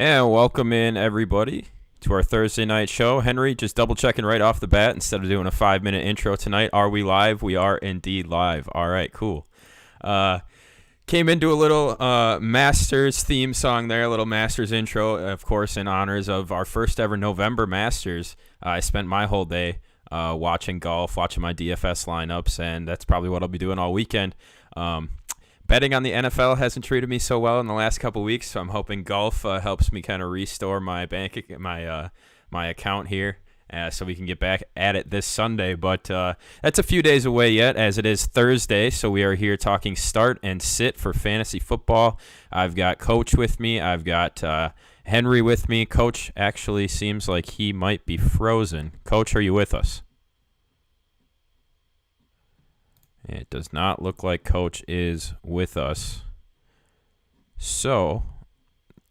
And welcome in, everybody, to our Thursday night show. Henry, just double-checking right off the bat, instead of doing a 5-minute intro tonight, are we live? We are indeed live. All right, cool. Came into a little Masters theme song there, a little Masters intro, of course, in honors of our first ever November Masters. I spent my whole day watching golf, watching my DFS lineups, and that's probably what I'll be doing all weekend. Betting on the NFL hasn't treated me so well in the last couple weeks, so I'm hoping golf helps me kind of restore my my account here, so we can get back at it this Sunday. But that's a few days away yet, as it is Thursday, so we are here talking start and sit for fantasy football. I've got Coach with me. I've got Henry with me. Coach actually seems like he might be frozen. Coach, are you with us? It does not look like Coach is with us. So,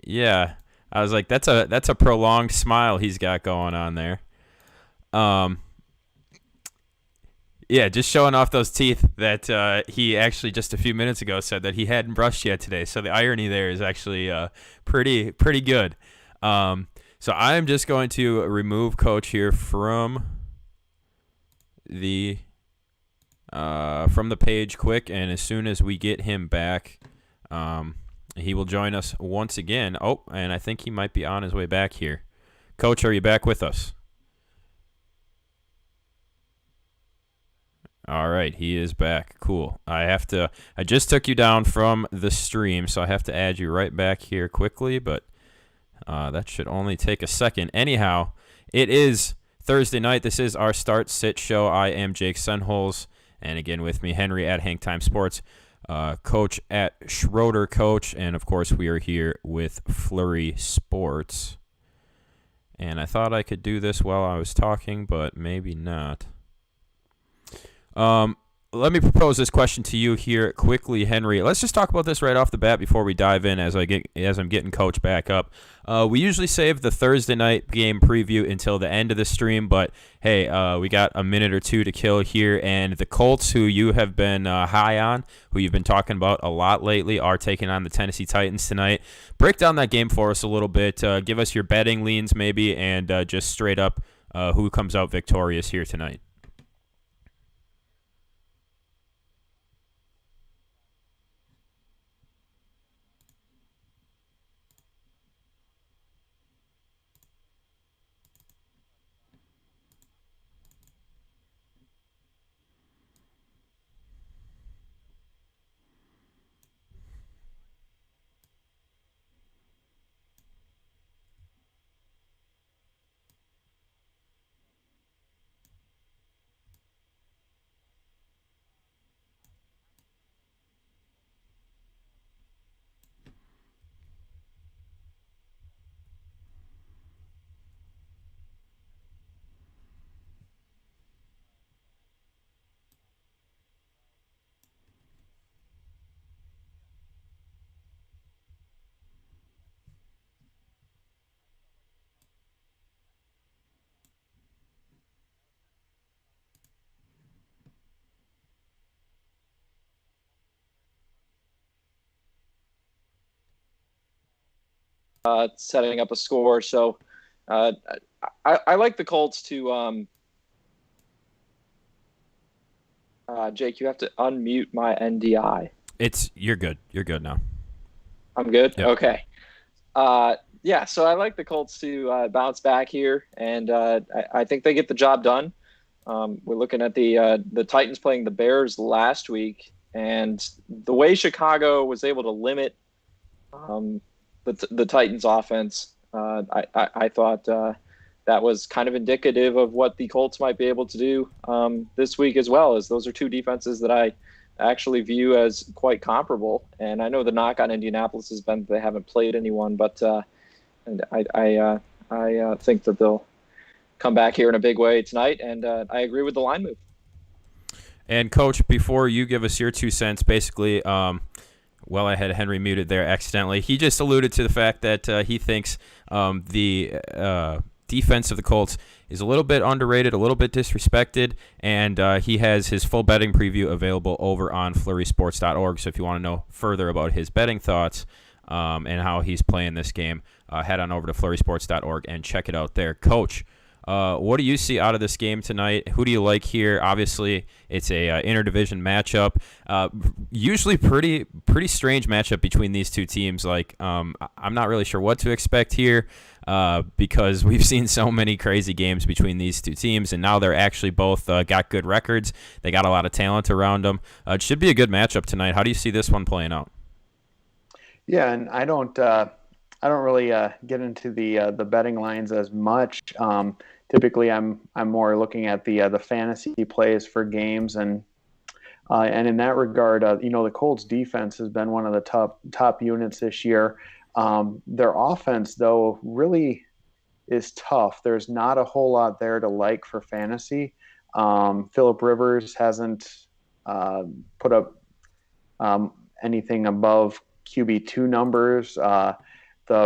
yeah, I was like, that's a prolonged smile he's got going on there. Yeah, just showing off those teeth that he actually just a few minutes ago said that he hadn't brushed yet today. So the irony there is actually pretty good. So I'm just going to remove Coach here from the page quick, and as soon as we get him back, he will join us once again. Oh, and I think he might be on his way back here. Coach, are you back with us? All right, he is back. Cool. I just took you down from the stream, so I have to add you right back here quickly, but that should only take a second. Anyhow, it is Thursday night. This is our start-sit show. I am Jake Senholz. And again, with me, Henry at Hangtime Sports, Coach at Schroeder Coach, and of course, we are here with Flurry Sports. And I thought I could do this while I was talking, but maybe not. Let me propose this question to you here quickly, Henry. Let's just talk about this right off the bat before we dive in as I'm getting Coach back up. We usually save the Thursday night game preview until the end of the stream, but hey, we got a minute or two to kill here, and the Colts, who you have been high on, who you've been talking about a lot lately, are taking on the Tennessee Titans tonight. Break down that game for us a little bit. Give us your betting leans maybe, and just straight up who comes out victorious here tonight. Setting up a score. So I like the Colts to Jake, you have to unmute my NDI. You're good. You're good now. I'm good? Yep. Okay. Yeah, so I like the Colts to bounce back here, and I think they get the job done. We're looking at the Titans playing the Bears last week, and the way Chicago was able to limit the Titans offense, I thought that was kind of indicative of what the Colts might be able to do this week as well, as those are two defenses that I actually view as quite comparable. And I know the knock on Indianapolis has been that they haven't played anyone, but I think that they'll come back here in a big way tonight, and I agree with the line move. And Coach, before you give us your 2 cents, basically, well, I had Henry muted there accidentally. He just alluded to the fact that he thinks the defense of the Colts is a little bit underrated, a little bit disrespected, and he has his full betting preview available over on flurrysports.org. So if you want to know further about his betting thoughts and how he's playing this game, head on over to flurrysports.org and check it out there. Coach, what do you see out of this game tonight? Who do you like here? Obviously, it's a interdivision matchup. Usually pretty strange matchup between these two teams. Like, I'm not really sure what to expect here because we've seen so many crazy games between these two teams, and now they're actually both got good records. They got a lot of talent around them. It should be a good matchup tonight. How do you see this one playing out? Yeah, and I don't really get into the betting lines as much. Typically, I'm more looking at the fantasy plays for games, and in that regard, the Colts defense has been one of the top units this year. Their offense, though, really is tough. There's not a whole lot there to like for fantasy. Phillip Rivers hasn't put up anything above QB2 numbers. The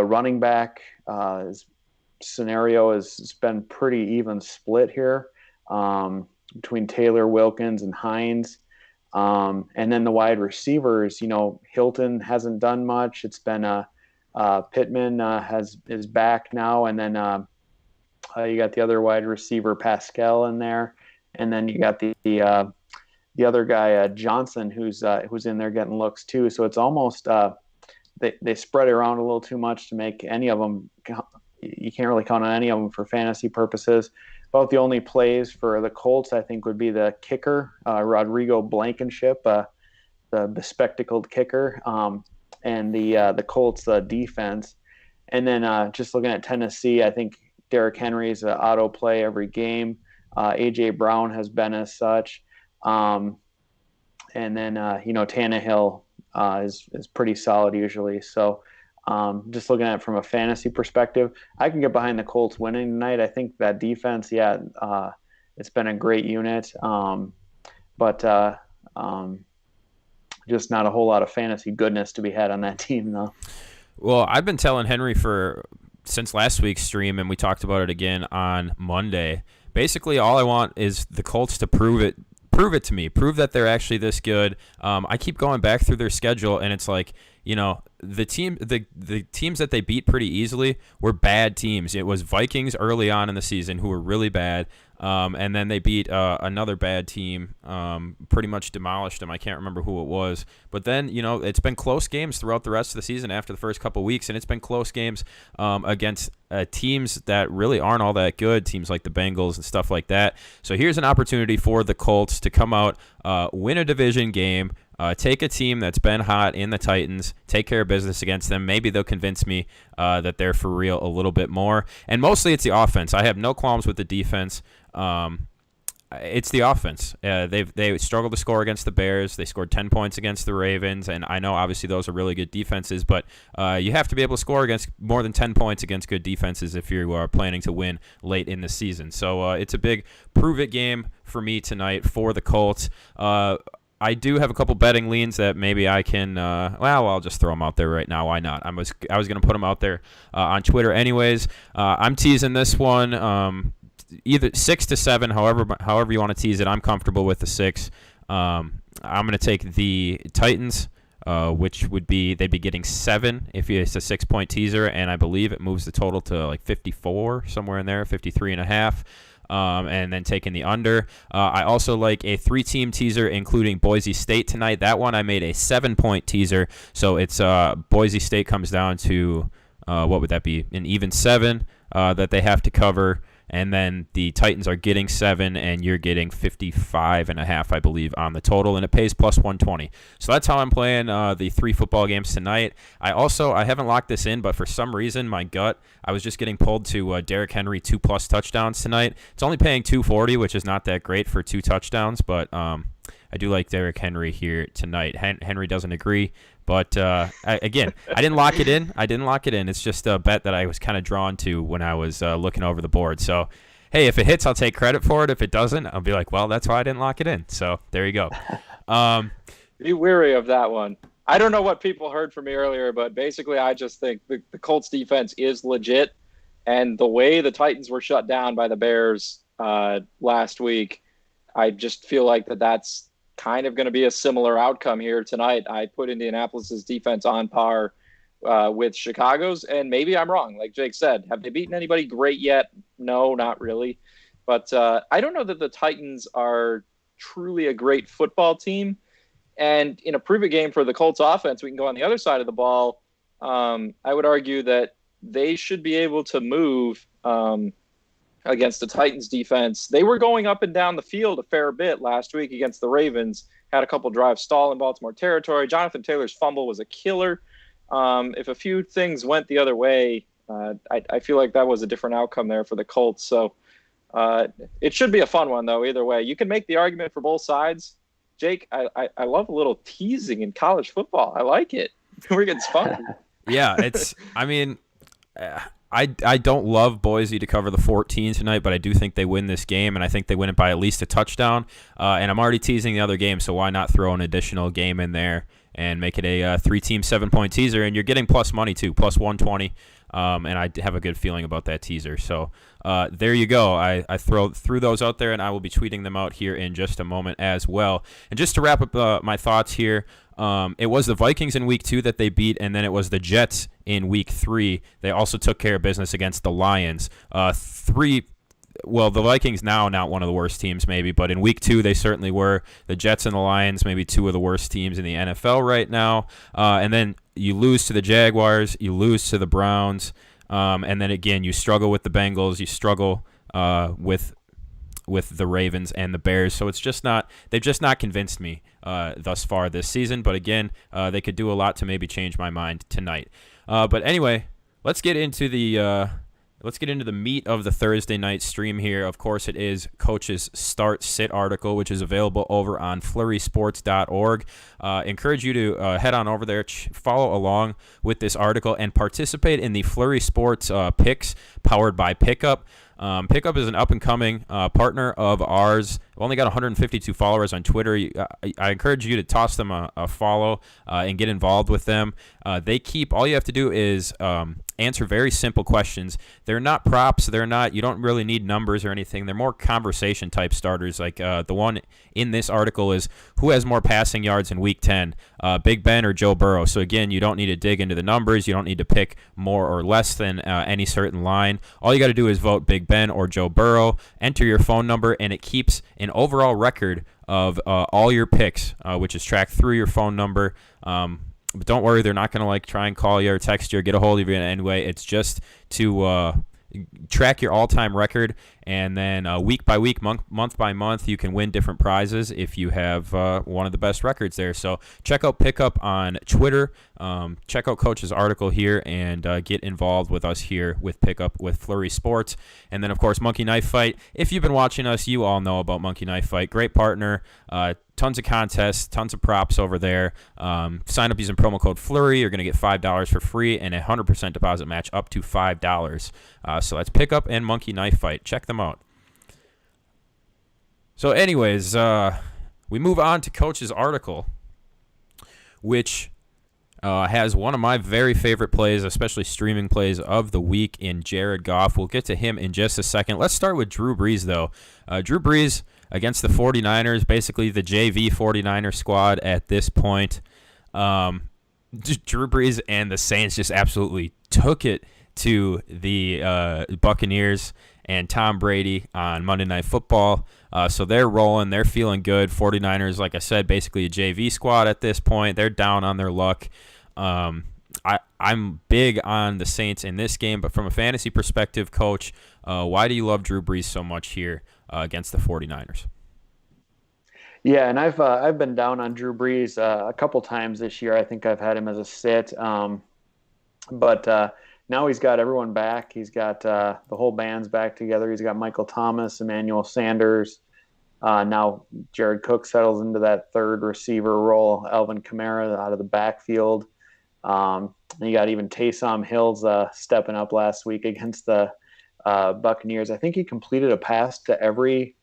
running back scenario has been pretty even split here between Taylor, Wilkins, and Hines. And then the wide receivers, Hilton hasn't done much. It's been Pittman is back now, and then you got the other wide receiver Pascal in there, and then you got the other guy Johnson who's in there getting looks too. So it's almost they spread it around a little too much to make any of them. You can't really count on any of them for fantasy purposes. About the only plays for the Colts, I think, would be the kicker, Rodrigo Blankenship, the bespectacled kicker, and the Colts defense. And then just looking at Tennessee, I think Derrick Henry's an auto play every game. A.J. Brown has been as such. And then, Tannehill is pretty solid usually. So just looking at it from a fantasy perspective, I can get behind the Colts winning tonight. I think that defense, it's been a great unit, but just not a whole lot of fantasy goodness to be had on that team, though. Well, I've been telling Henry since last week's stream, and we talked about it again on Monday. Basically, all I want is the Colts to prove it to me. Prove that they're actually this good. I keep going back through their schedule, and it's like, the teams that they beat pretty easily were bad teams. It was Vikings early on in the season who were really bad, and then they beat another bad team, pretty much demolished them. I can't remember who it was. But then, it's been close games throughout the rest of the season after the first couple weeks, and it's been close games against teams that really aren't all that good, teams like the Bengals and stuff like that. So here's an opportunity for the Colts to come out, win a division game, take a team that's been hot in the Titans, take care of business against them. Maybe they'll convince me that they're for real a little bit more. And mostly it's the offense. I have no qualms with the defense. It's the offense. They struggled to score against the Bears. They scored 10 points against the Ravens, and I know obviously those are really good defenses, but you have to be able to score against more than 10 points against good defenses if you are planning to win late in the season. So it's a big prove-it game for me tonight for the Colts. I do have a couple betting leans that maybe I can. I'll just throw them out there right now. Why not? I was going to put them out there on Twitter, anyways. I'm teasing this one, either 6 to 7, however you want to tease it. I'm comfortable with the 6. I'm going to take the Titans, which would be they'd be getting 7 if it's a 6-point teaser, and I believe it moves the total to like 54 somewhere in there, 53.5. And then taking the under. I also like a 3-team teaser, including Boise State tonight. That one I made a 7-point teaser. So it's Boise State comes down to, what would that be? An even 7 that they have to cover. And then the Titans are getting 7, and you're getting 55.5, I believe, on the total, and it pays plus 120. So that's how I'm playing the 3 football games tonight. I haven't locked this in, but for some reason, my gut, I was just getting pulled to Derrick Henry 2+ touchdowns tonight. It's only paying $240, which is not that great for 2 touchdowns, but I do like Derrick Henry here tonight. Henry doesn't agree. But, again, I didn't lock it in. It's just a bet that I was kind of drawn to when I was looking over the board. So, hey, if it hits, I'll take credit for it. If it doesn't, I'll be like, well, that's why I didn't lock it in. So there you go. Be wary of that one. I don't know what people heard from me earlier, but basically I just think the Colts defense is legit. And the way the Titans were shut down by the Bears last week, I just feel like that's kind of going to be a similar outcome here tonight. I put Indianapolis's defense on par with Chicago's, and maybe I'm wrong. Like Jake said, have they beaten anybody great yet? No, not really. But I don't know that the Titans are truly a great football team. And in a prove-it game for the Colts offense, we can go on the other side of the ball. I would argue that they should be able to move against the Titans defense. They were going up and down the field a fair bit last week against the Ravens, had a couple drives stall in Baltimore territory. Jonathan Taylor's fumble was a killer. If a few things went the other way, I feel like that was a different outcome there for the Colts. So it should be a fun one, though, either way. You can make the argument for both sides. Jake, I love a little teasing in college football. I like it. We're getting fun. Yeah, I don't love Boise to cover the 14 tonight, but I do think they win this game, and I think they win it by at least a touchdown. And I'm already teasing the other game, so why not throw an additional game in there and make it a 3-team 7-point teaser? And you're getting plus money too, plus 120. And I have a good feeling about that teaser. So there you go. I threw those out there, and I will be tweeting them out here in just a moment as well. And just to wrap up my thoughts here, it was the Vikings in week 2 that they beat, and then it was the Jets in week 3. They also took care of business against the Lions. Well, the Vikings now not one of the worst teams maybe, but in week 2 they certainly were. The Jets and the Lions maybe 2 of the worst teams in the NFL right now. And then you lose to the Jaguars, you lose to the Browns, and then again you struggle with the Bengals, you struggle with the Ravens and the Bears. So they've just not convinced me thus far this season. But again, they could do a lot to maybe change my mind tonight. But anyway, let's get into the meat of the Thursday night stream here. Of course, it is Coach's Start Sit article, which is available over on flurrysports.org. Encourage you to head on over there, follow along with this article, and participate in the Flurry Sports picks powered by Pickup. Pickup is an up-and-coming partner of ours. We've only got 152 followers on Twitter. I encourage you to toss them a follow and get involved with them. All you have to do is answer very simple questions. They're not props. You don't really need numbers or anything. They're more conversation type starters. Like the one in this article is, who has more passing yards in week 10, Big Ben or Joe Burrow? So again, you don't need to dig into the numbers. You don't need to pick more or less than any certain line. All you got to do is vote Big Ben or Joe Burrow, enter your phone number, and it keeps an overall record of all your picks, which is tracked through your phone number. But don't worry, they're not going to try and call you or text you or get a hold of you anyway. It's just to track your all-time record, and then week by week, month by month, you can win different prizes if you have one of the best records there. So check out Pickup on Twitter. Check out Coach's article here, and get involved with us here with Pickup with Flurry Sports. And then, of course, Monkey Knife Fight. If you've been watching us, you all know about Monkey Knife Fight. Great partner. Tons of contests, tons of props over there. Sign up using promo code Flurry. You're going to get $5 for free and a 100% deposit match up to $5. So that's Pickup and Monkey Knife Fight. Check them out. So anyways, we move on to Coach's article, which has one of my very favorite plays, especially streaming plays of the week, in Jared Goff. We'll get to him in just a second. Let's start with Drew Brees, though. Drew Brees against the 49ers, basically the JV 49er squad at this point. Drew Brees and the Saints just absolutely took it to the Buccaneers and Tom Brady on Monday Night Football. So they're rolling. They're feeling good. 49ers, like I said, basically a JV squad at this point. They're down on their luck. I'm big on the Saints in this game, but from a fantasy perspective, Coach, why do you love Drew Brees so much here against the 49ers? Yeah, and I've been down on Drew Brees a couple times this year. I think I've had him as a sit, but now he's got everyone back. He's got the whole band's back together. He's got Michael Thomas, Emmanuel Sanders. Now Jared Cook settles into that third receiver role. Alvin Kamara out of the backfield. And you got even Taysom Hills stepping up last week against the Buccaneers. I think he completed a pass to every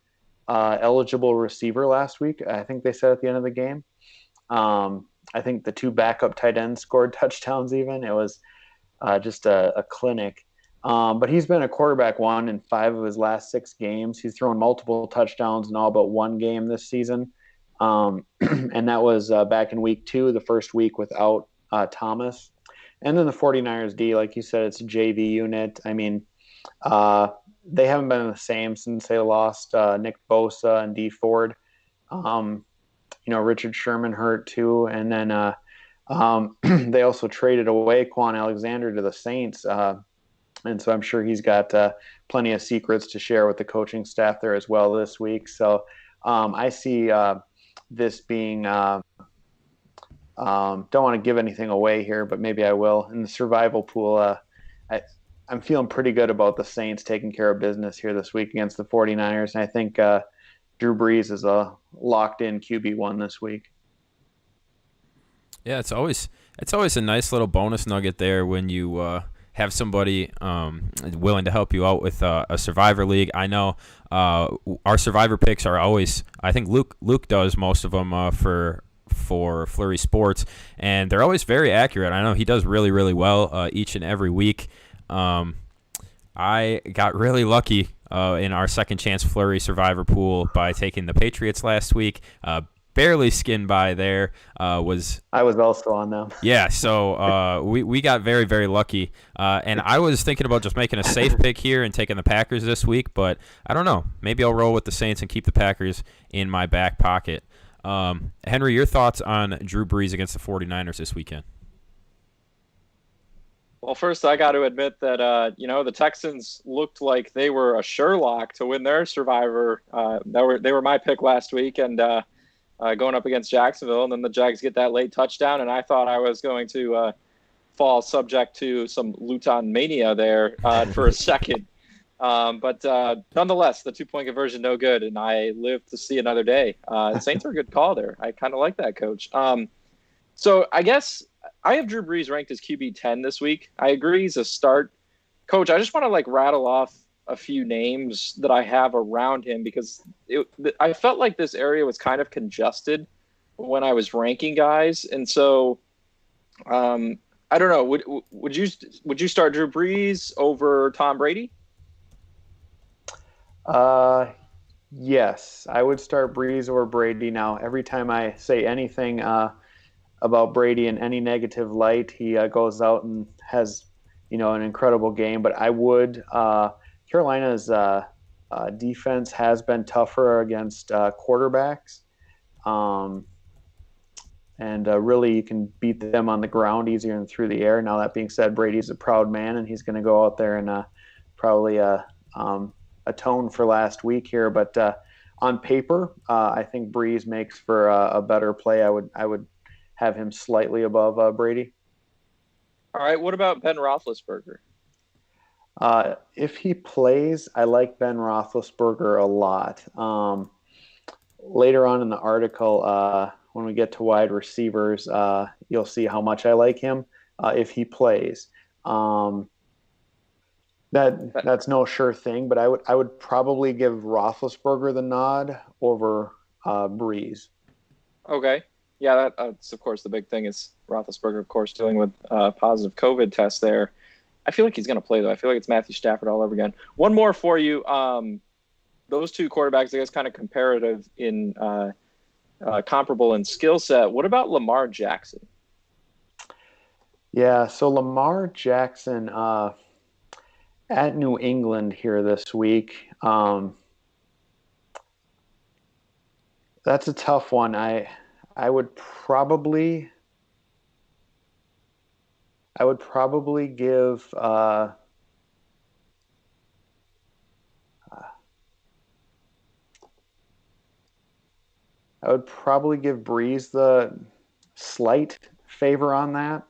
eligible receiver last week. I think they said at the end of the game. I think the 2 backup tight ends scored touchdowns even. It was just a clinic. But he's been a quarterback 1 in 5 of his last 6 games. He's thrown multiple touchdowns in all but 1 game this season. And that was back in week 2, the first week without Thomas. And then the 49ers D, like you said, it's a JV unit. I mean, they haven't been the same since they lost Nick Bosa and D Ford. Richard Sherman hurt too. And then they also traded away Quan Alexander to the Saints. And so I'm sure he's got plenty of secrets to share with the coaching staff there as well this week. So I see this being don't want to give anything away here, but maybe I will. In the survival pool, I'm feeling pretty good about the Saints taking care of business here this week against the 49ers. And I think Drew Brees is a locked-in QB1 this week. Yeah, it's always a nice little bonus nugget there when you have somebody willing to help you out with a Survivor League. I know our Survivor picks are always, I think Luke does most of them for Flurry Sports, and they're always very accurate. I know he does really, really well each and every week. I got really lucky in our second chance Flurry Survivor pool by taking the Patriots last week. Barely skinned by there. I was also on them. Yeah, so we got very, very lucky. And I was thinking about just making a safe pick here and taking the Packers this week, but I don't know. Maybe I'll roll with the Saints and keep the Packers in my back pocket. Henry, your thoughts on Drew Brees against the 49ers this weekend? Well, first I got to admit that the Texans looked like they were a sure lock to win their Survivor. They were my pick last week, and going up against Jacksonville, and then the Jags get that late touchdown, and I thought I was going to fall subject to some Luton mania there for a second. But nonetheless, the 2-point conversion, no good, and I lived to see another day. The Saints are a good call there. I kind of like that, Coach. So I guess I have Drew Brees ranked as QB 10 this week. I agree he's a start. Coach, I just want to rattle off a few names that I have around him because I felt like this area was kind of congested when I was ranking guys. And so I don't know. Would you start Drew Brees over Tom Brady? Yes, I would start Brees over Brady. Now, every time I say anything about Brady in any negative light, he goes out and has, an incredible game. But I would. Carolina's defense has been tougher against quarterbacks, and really you can beat them on the ground easier than through the air. Now, that being said, Brady's a proud man, and he's going to go out there and probably atone for last week here. But on paper, I think Brees makes for a better play. I would have him slightly above Brady. All right. What about Ben Roethlisberger? If he plays, I like Ben Roethlisberger a lot. Later on in the article, when we get to wide receivers, you'll see how much I like him if he plays. That's no sure thing, but I would probably give Roethlisberger the nod over Brees. Okay. Yeah, that's of course the big thing is Roethlisberger, of course, dealing with positive COVID tests there. I feel like he's going to play, though. I feel like it's Matthew Stafford all over again. One more for you. Those two quarterbacks, I guess, kind of comparative in comparable in skill set. What about Lamar Jackson? Yeah, so Lamar Jackson at New England here this week. That's a tough one. I would probably give Brees the slight favor on that.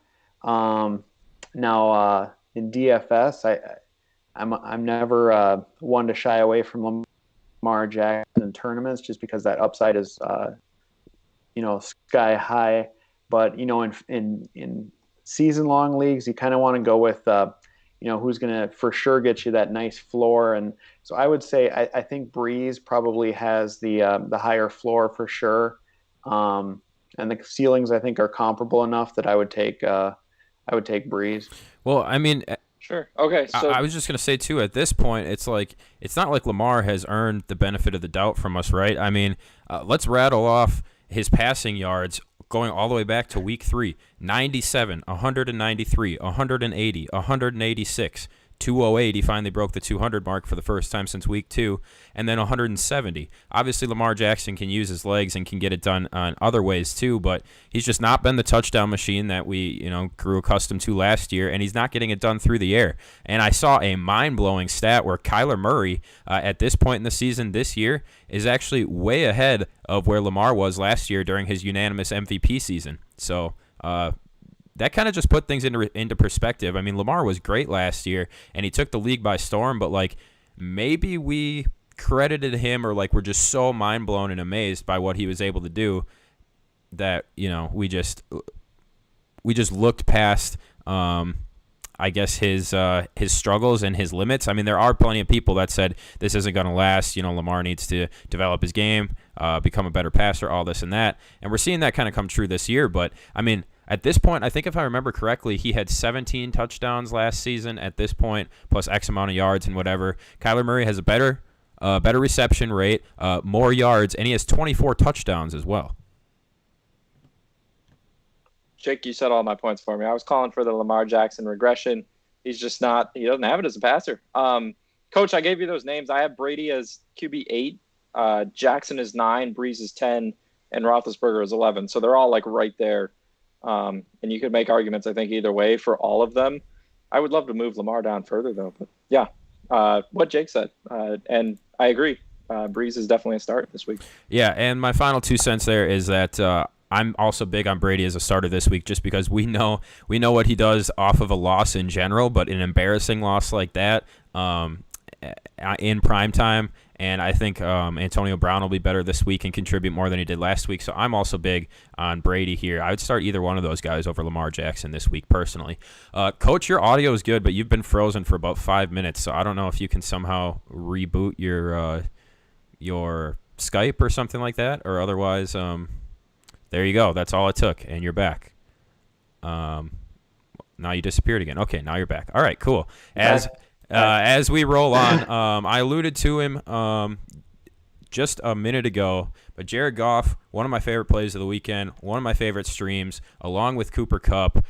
Now in DFS, I'm never one to shy away from Lamar Jackson in tournaments just because that upside is sky high. But in season-long leagues, you kind of want to go with, who's going to for sure get you that nice floor. And so I would say I think Brees probably has the higher floor for sure. And the ceilings I think are comparable enough that I would take Brees. Well, I mean, sure. Okay. So I was just going to say too, at this point, it's not like Lamar has earned the benefit of the doubt from us, right? I mean, let's rattle off his passing yards going all the way back to week 3, 97, 193, 180, 186, 208. He finally broke the 200 mark for the first time since week 2, and then 170. Obviously, Lamar Jackson can use his legs and can get it done on other ways too, but he's just not been the touchdown machine that we, grew accustomed to last year, and he's not getting it done through the air. And I saw a mind-blowing stat where Kyler Murray, at this point in the season this year, is actually way ahead of where Lamar was last year during his unanimous MVP season. So, that kind of just put things into perspective. I mean, Lamar was great last year, and he took the league by storm, but, maybe we credited him or, we're just so mind-blown and amazed by what he was able to do that, we just looked past, I guess, his struggles and his limits. I mean, there are plenty of people that said this isn't going to last. Lamar needs to develop his game, become a better passer, all this and that. And we're seeing that kind of come true this year. But, I mean, at this point, I think if I remember correctly, he had 17 touchdowns last season at this point, plus X amount of yards and whatever. Kyler Murray has a better reception rate, more yards, and he has 24 touchdowns as well. Jake, you said all my points for me. I was calling for the Lamar Jackson regression. He's just not – he doesn't have it as a passer. Coach, I gave you those names. I have Brady as QB 8, Jackson is 9, Brees is 10, and Roethlisberger is 11. So they're all, right there. And you could make arguments, I think, either way for all of them. I would love to move Lamar down further, though. But, yeah, what Jake said. And I agree. Brees is definitely a start this week. Yeah, and my final 2 cents there is that I'm also big on Brady as a starter this week just because we know what he does off of a loss in general, but an embarrassing loss like that in prime time. And I think Antonio Brown will be better this week and contribute more than he did last week. So I'm also big on Brady here. I would start either one of those guys over Lamar Jackson this week personally. Coach, your audio is good, but you've been frozen for about 5 minutes. So I don't know if you can somehow reboot your Skype or something like that, or otherwise, there you go. That's all it took, and you're back. Now you disappeared again. Okay, now you're back. All right, cool. As we roll on, I alluded to him just a minute ago, but Jared Goff, one of my favorite plays of the weekend, one of my favorite streams, along with Cooper Kupp,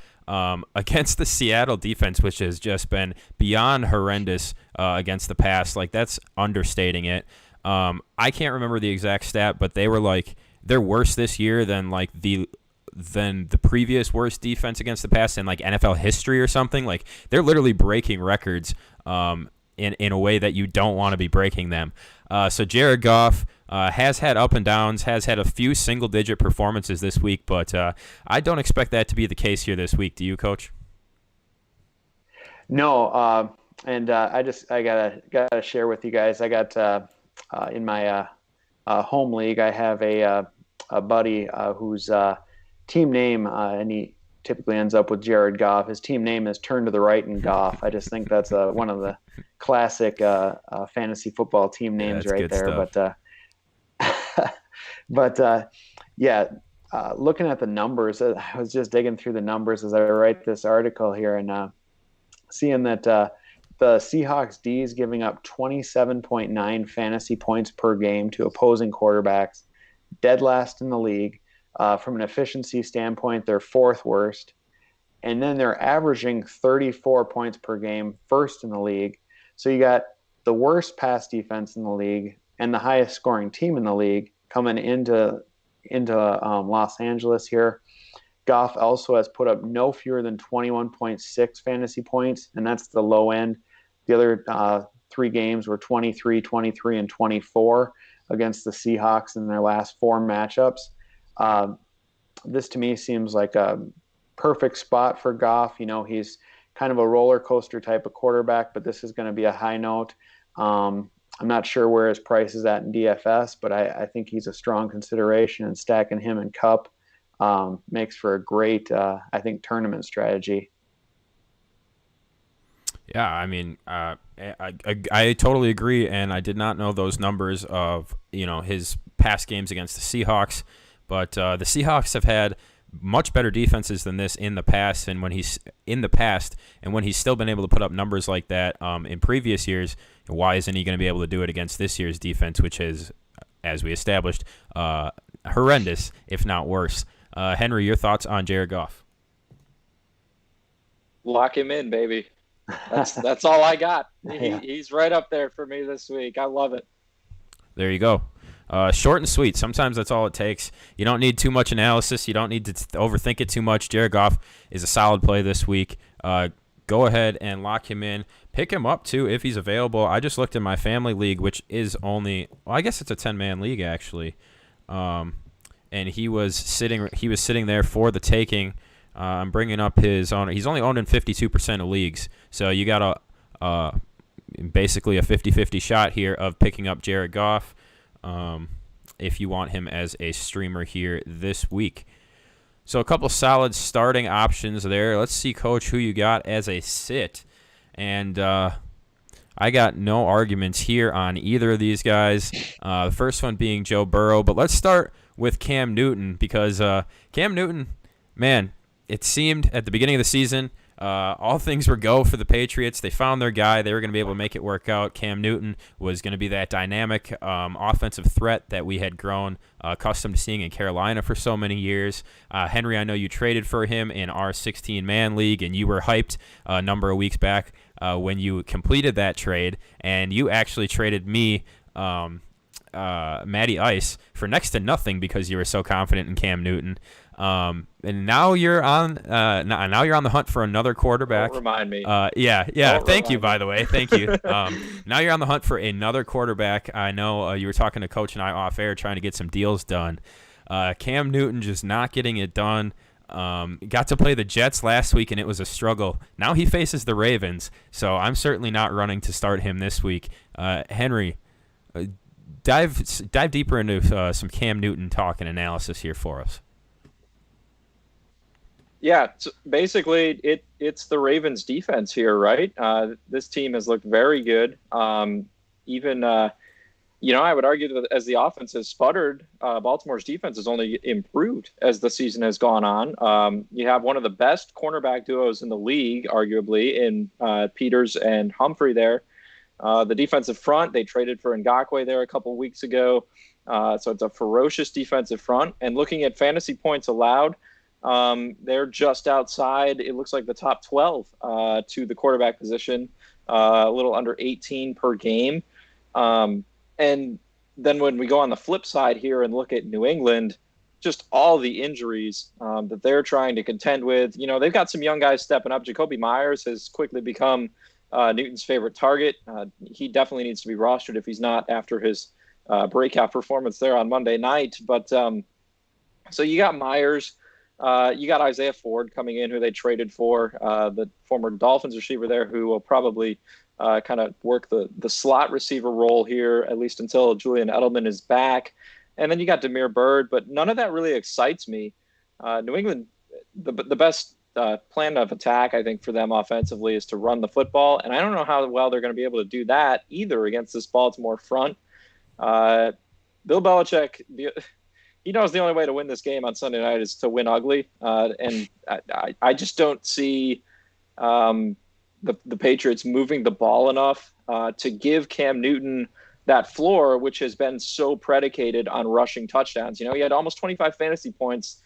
against the Seattle defense, which has just been beyond horrendous against the pass. That's understating it. I can't remember the exact stat, but they were they're worse this year than the previous worst defense against the pass in NFL history or something. They're literally breaking records in a way that you don't want to be breaking them. So Jared Goff has had up and downs, has had a few single-digit performances this week, but I don't expect that to be the case here this week. Do you, Coach? No, and I gotta share with you guys. I got in my home league, I have a buddy whose team name, and he typically ends up with Jared Goff. His team name is Turn to the Right in Goff. I just think that's one of the classic fantasy football team names right there. Stuff. But looking at the numbers, I was just digging through the numbers as I write this article here and seeing that the Seahawks D is giving up 27.9 fantasy points per game to opposing quarterbacks, dead last in the league. From an efficiency standpoint, they're 4th worst. And then they're averaging 34 points per game, 1st in the league. So you got the worst pass defense in the league and the highest scoring team in the league coming into Los Angeles here. Goff also has put up no fewer than 21.6 fantasy points, and that's the low end. The other 3 games were 23, 23, and 24 against the Seahawks in their last 4 matchups. This to me seems like a perfect spot for Goff. He's kind of a roller coaster type of quarterback, but this is going to be a high note. I'm not sure where his price is at in DFS, but I think he's a strong consideration, and stacking him in Cup makes for a great, I think, tournament strategy. Yeah, I mean, I totally agree, and I did not know those numbers of his past games against the Seahawks. But the Seahawks have had much better defenses than this in the past, and when he's still been able to put up numbers like that in previous years, why isn't he going to be able to do it against this year's defense, which is, as we established, horrendous, if not worse. Henry, your thoughts on Jared Goff? Lock him in, baby. That's all I got. Yeah. He's right up there for me this week. I love it. There you go. Short and sweet. Sometimes that's all it takes. You don't need too much analysis. You don't need to overthink it too much. Jared Goff is a solid play this week. Go ahead and lock him in. Pick him up, too, if he's available. I just looked in my family league, which is only – well, I guess it's a 10-man league, actually. And he was sitting there for the taking. I'm bringing up his owner. He's only owned in 52% of leagues. So you got basically a 50-50 shot here of picking up Jared Goff if you want him as a streamer here this week. So a couple solid starting options there. Let's see, Coach, who you got as a sit. And I got no arguments here on either of these guys. The first one being Joe Burrow. But let's start with Cam Newton because Cam Newton, man, it seemed at the beginning of the season all things were go for the Patriots. They found their guy. They were going to be able to make it work out. Cam Newton was going to be that dynamic offensive threat that we had grown accustomed to seeing in Carolina for so many years. Henry, I know you traded for him in our 16-man league, and you were hyped a number of weeks back when you completed that trade, and you actually traded me Matty Ice for next to nothing because you were so confident in Cam Newton. And now you're on the hunt for another quarterback. Don't remind me. Yeah. Thank you, by the way. Thank you. Now you're on the hunt for another quarterback. I know you were talking to Coach and I off air trying to get some deals done. Cam Newton just not getting it done. Got to play the Jets last week, and it was a struggle. Now he faces the Ravens, so I'm certainly not running to start him this week. Henry, dive deeper into some Cam Newton talk and analysis here for us. Yeah, so basically it's the Ravens defense here, right? This team has looked very good. Even I would argue that as the offense has sputtered, Baltimore's defense has only improved as the season has gone on. You have one of the best cornerback duos in the league, arguably, in Peters and Humphrey there. The defensive front, they traded for Ngakoue there a couple weeks ago. So it's a ferocious defensive front. And looking at fantasy points allowed, they're just outside, it looks like the top 12 to the quarterback position, a little under 18 per game. And then when we go on the flip side here and look at New England, just all the injuries that they're trying to contend with. You know, they've got some young guys stepping up. Jacoby Myers has quickly become Newton's favorite target. He definitely needs to be rostered if he's not after his breakout performance there on Monday night. But so you got Myers. You got Isaiah Ford coming in, who they traded for, the former Dolphins receiver there, who will probably kind of work the slot receiver role here, at least until Julian Edelman is back. And then you got Damiere Byrd, but none of that really excites me. New England, the best plan of attack, I think, for them offensively is to run the football. And I don't know how well they're going to be able to do that either against this Baltimore front. Bill Belichick, he knows the only way to win this game on Sunday night is to win ugly. And I just don't see the Patriots moving the ball enough to give Cam Newton that floor, which has been so predicated on rushing touchdowns. You know, he had almost 25 fantasy points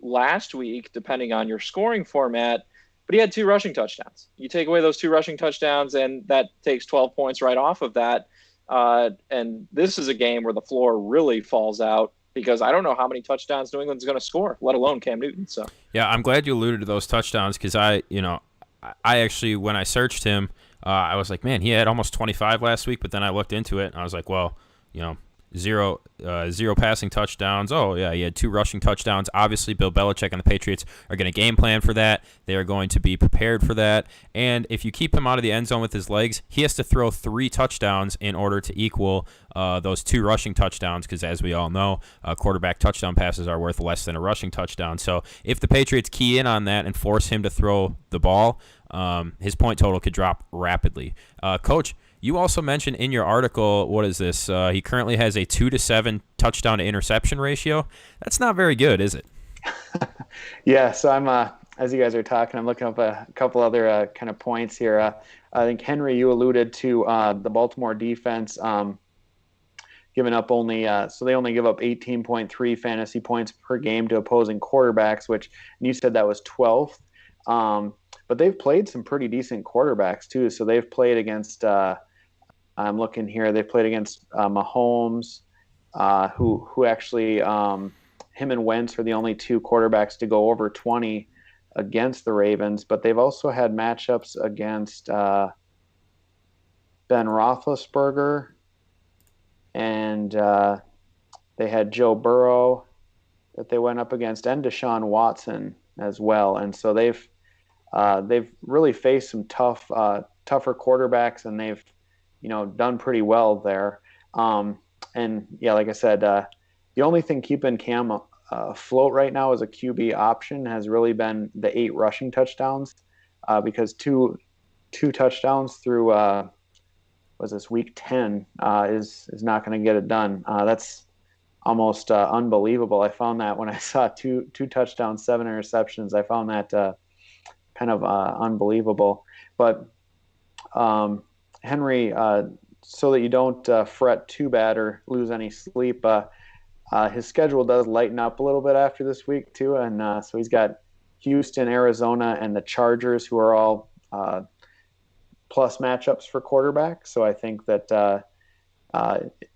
last week, depending on your scoring format, but he had 2 rushing touchdowns. You take away those 2 rushing touchdowns, and that takes 12 points right off of that. And this is a game where the floor really falls out because I don't know how many touchdowns New England's going to score, let alone Cam Newton. So yeah, I'm glad you alluded to those touchdowns because I actually, when I searched him, I was like, man, he had almost 25 last week, but then I looked into it and I was like, well, zero passing touchdowns. Oh, yeah, he had 2 rushing touchdowns. Obviously, Bill Belichick and the Patriots are going to game plan for that. They are going to be prepared for that. And if you keep him out of the end zone with his legs, he has to throw 3 touchdowns in order to equal those 2 rushing touchdowns because, as we all know, quarterback touchdown passes are worth less than a rushing touchdown. So if the Patriots key in on that and force him to throw the ball, his point total could drop rapidly. Coach, you also mentioned in your article, what is this? He currently has a 2-7 touchdown to interception ratio. That's not very good, is it? Yeah, so I'm, as you guys are talking, I'm looking up a couple other kind of points here. I think, Henry, you alluded to the Baltimore defense giving giving up only so they only give up 18.3 fantasy points per game to opposing quarterbacks, which you said that was 12th. But they've played some pretty decent quarterbacks too. So they've played against I'm looking here. They've played against Mahomes, who actually him and Wentz are the only two quarterbacks to go over 20 against the Ravens. But they've also had matchups against Ben Roethlisberger, and they had Joe Burrow that they went up against, and Deshaun Watson as well. And so they've really faced some tougher quarterbacks, and they've done pretty well there. And yeah, like I said, the only thing keeping Cam afloat right now as a QB option has really been the 8 rushing touchdowns, because two touchdowns through was this week 10 is not going to get it done. That's almost unbelievable. I found that when I saw two touchdowns, 7 interceptions, I found that kind of unbelievable. But Henry, so that you don't fret too bad or lose any sleep, his schedule does lighten up a little bit after this week too, and so he's got Houston, Arizona, and the Chargers, who are all plus matchups for quarterbacks. So I think that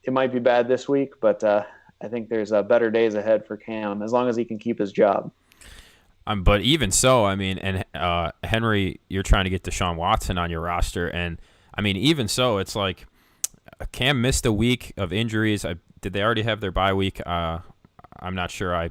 it might be bad this week, but I think there's better days ahead for Cam as long as he can keep his job. But even so, I mean, and Henry, you're trying to get Deshaun Watson on your roster, and I mean, even so, it's like Cam missed a week of injuries. Did they already have their bye week? I'm not sure. I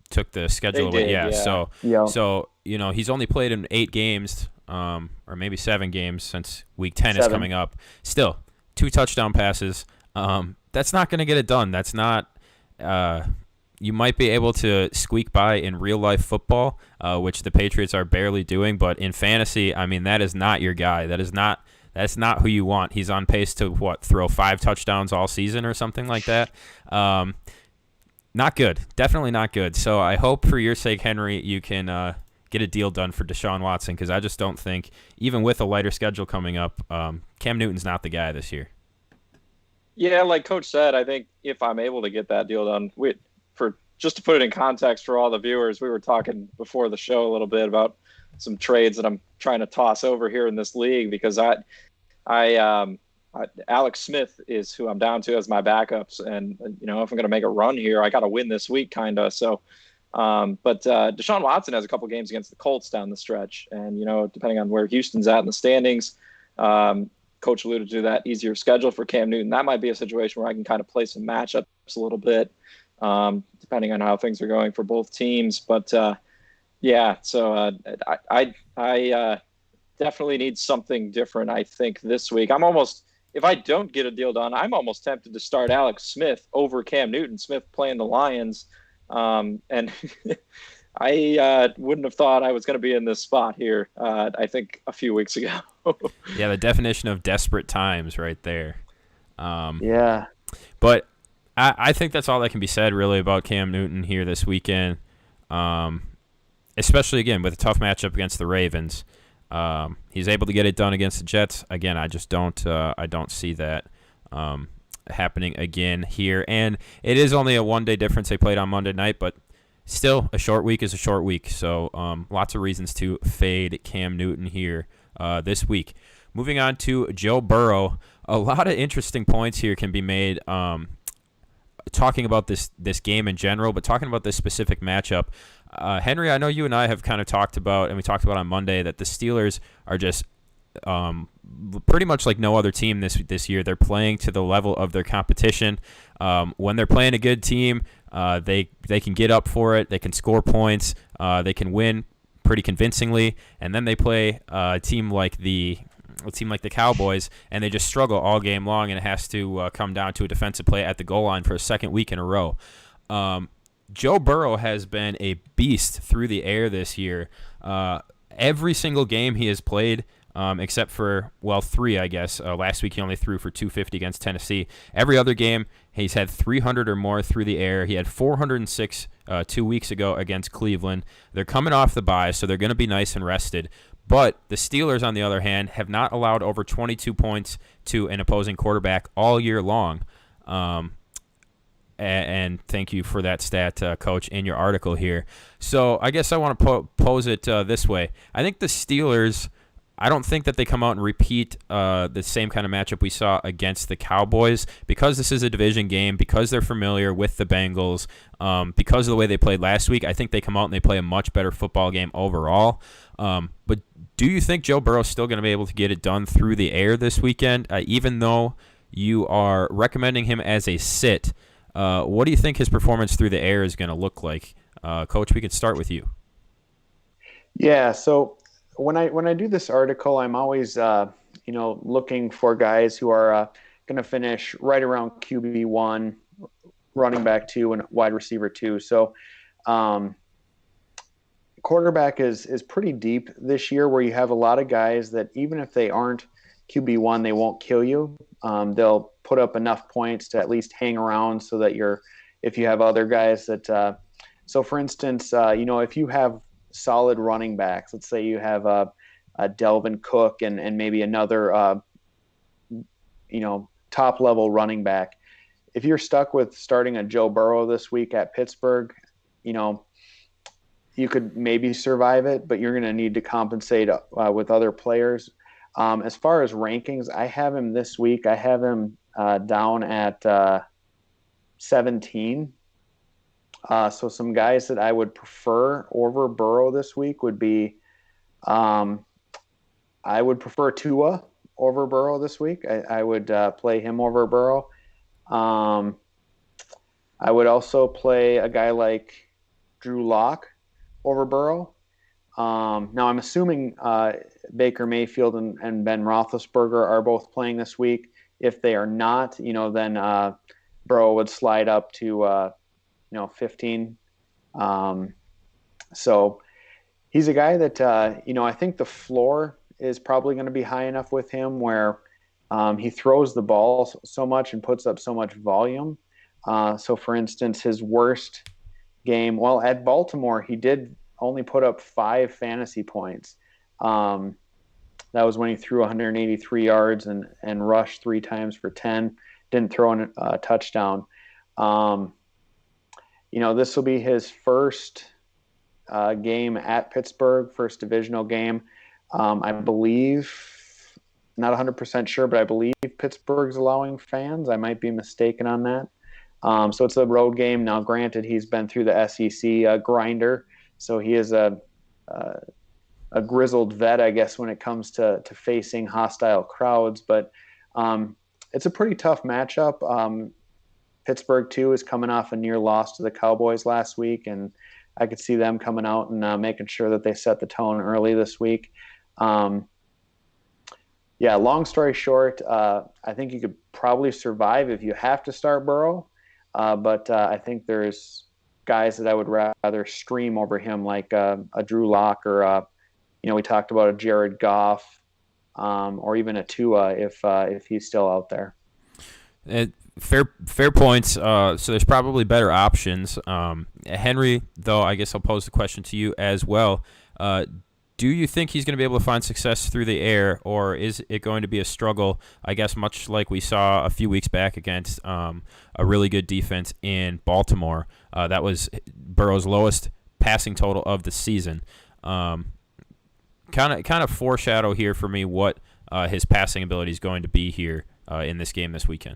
took the schedule away. Yeah. So he's only played in 8 games, or maybe 7 games since week 10 is coming up. Still, 2 touchdown passes. That's not going to get it done. That's not. You might be able to squeak by in real life football, which the Patriots are barely doing. But in fantasy, I mean, that is not your guy. That's not who you want. He's on pace to throw 5 touchdowns all season or something like that. Not good. Definitely not good. So I hope for your sake, Henry, you can get a deal done for Deshaun Watson, because I just don't think, even with a lighter schedule coming up, Cam Newton's not the guy this year. Yeah, like Coach said, I think if I'm able to get that deal done, just to put it in context for all the viewers, we were talking before the show a little bit about some trades that I'm trying to toss over here in this league, because Alex Smith is who I'm down to as my backups, and if I'm going to make a run here, I got to win this week, kind of. So, but Deshaun Watson has a couple games against the Colts down the stretch, and depending on where Houston's at in the standings, Coach alluded to that easier schedule for Cam Newton. That might be a situation where I can kind of play some matchups a little bit, depending on how things are going for both teams. But yeah, so I definitely need something different, I think, this week. If I don't get a deal done, I'm almost tempted to start Alex Smith over Cam Newton. Smith playing the Lions, and I wouldn't have thought I was going to be in this spot here, I think, a few weeks ago. Yeah, the definition of desperate times right there. Yeah. But I think that's all that can be said, really, about Cam Newton here this weekend, especially, again, with a tough matchup against the Ravens. He's able to get it done against the Jets. Again, I just don't see that happening again here. And it is only a one-day difference. They played on Monday night, but still, a short week is a short week. So lots of reasons to fade Cam Newton here this week. Moving on to Joe Burrow. A lot of interesting points here can be made talking about this game in general, but talking about this specific matchup. Henry, I know you and I have kind of talked about, and we talked about on Monday, that the Steelers are just pretty much like no other team this year. They're playing to the level of their competition. When they're playing a good team, they can get up for it. They can score points. They can win pretty convincingly. And then they play a team like the Cowboys, and they just struggle all game long, and it has to come down to a defensive play at the goal line for a second week in a row. Joe Burrow has been a beast through the air this year. Every single game he has played, except for, 3, I guess. Last week he only threw for 250 against Tennessee. Every other game, he's had 300 or more through the air. He had 406 2 weeks ago against Cleveland. They're coming off the bye, so they're going to be nice and rested. But the Steelers, on the other hand, have not allowed over 22 points to an opposing quarterback all year long. And thank you for that stat, Coach, in your article here. So I guess I want to pose it this way. I think the Steelers, I don't think that they come out and repeat the same kind of matchup we saw against the Cowboys, because this is a division game, because they're familiar with the Bengals, because of the way they played last week. I think they come out and they play a much better football game overall. But do you think Joe Burrow is still going to be able to get it done through the air this weekend, even though you are recommending him as a sit? What do you think his performance through the air is going to look like? Coach, we could start with you. Yeah, so when I do this article, I'm always looking for guys who are going to finish right around QB1, running back 2, and wide receiver 2. So quarterback is pretty deep this year, where you have a lot of guys that even if they aren't QB1, they won't kill you. They'll put up enough points to at least hang around, so that if you have other guys that so for instance, if you have solid running backs, let's say you have a Delvin Cook and maybe another top level running back, if you're stuck with starting a Joe Burrow this week at Pittsburgh, you could maybe survive it, but you're going to need to compensate with other players. As far as rankings, I have him this week. I have him down at 17. So some guys that I would prefer over Burrow this week would be, I would prefer Tua over Burrow this week. I would play him over Burrow. I would also play a guy like Drew Lock over Burrow. Now I'm assuming Baker Mayfield and Ben Roethlisberger are both playing this week. If they are not, then Burrow would slide up to 15. So he's a guy that I think the floor is probably going to be high enough with him, where he throws the ball so much and puts up so much volume. So for instance, his worst game, well, at Baltimore, he did only put up 5 fantasy points. That was when he threw 183 yards and rushed 3 times for 10. Didn't throw in a touchdown. This will be his first game at Pittsburgh, first divisional game. I believe, not 100% sure, but I believe Pittsburgh's allowing fans. I might be mistaken on that. So it's a road game. Now, granted, he's been through the SEC grinder, so he is a grizzled vet, I guess, when it comes to facing hostile crowds. But it's a pretty tough matchup. Pittsburgh, too, is coming off a near loss to the Cowboys last week, and I could see them coming out and making sure that they set the tone early this week. Long story short, I think you could probably survive if you have to start Burrow, but I think there's guys that I would rather stream over him, like a Drew Lock or we talked about a Jared Goff, or even a Tua if he's still out there. Fair points. So there's probably better options. Henry, though, I guess I'll pose the question to you as well. Do you think he's going to be able to find success through the air, or is it going to be a struggle, I guess, much like we saw a few weeks back against a really good defense in Baltimore? That was Burrow's lowest passing total of the season. Kind of foreshadow here for me what his passing ability is going to be here in this game this weekend.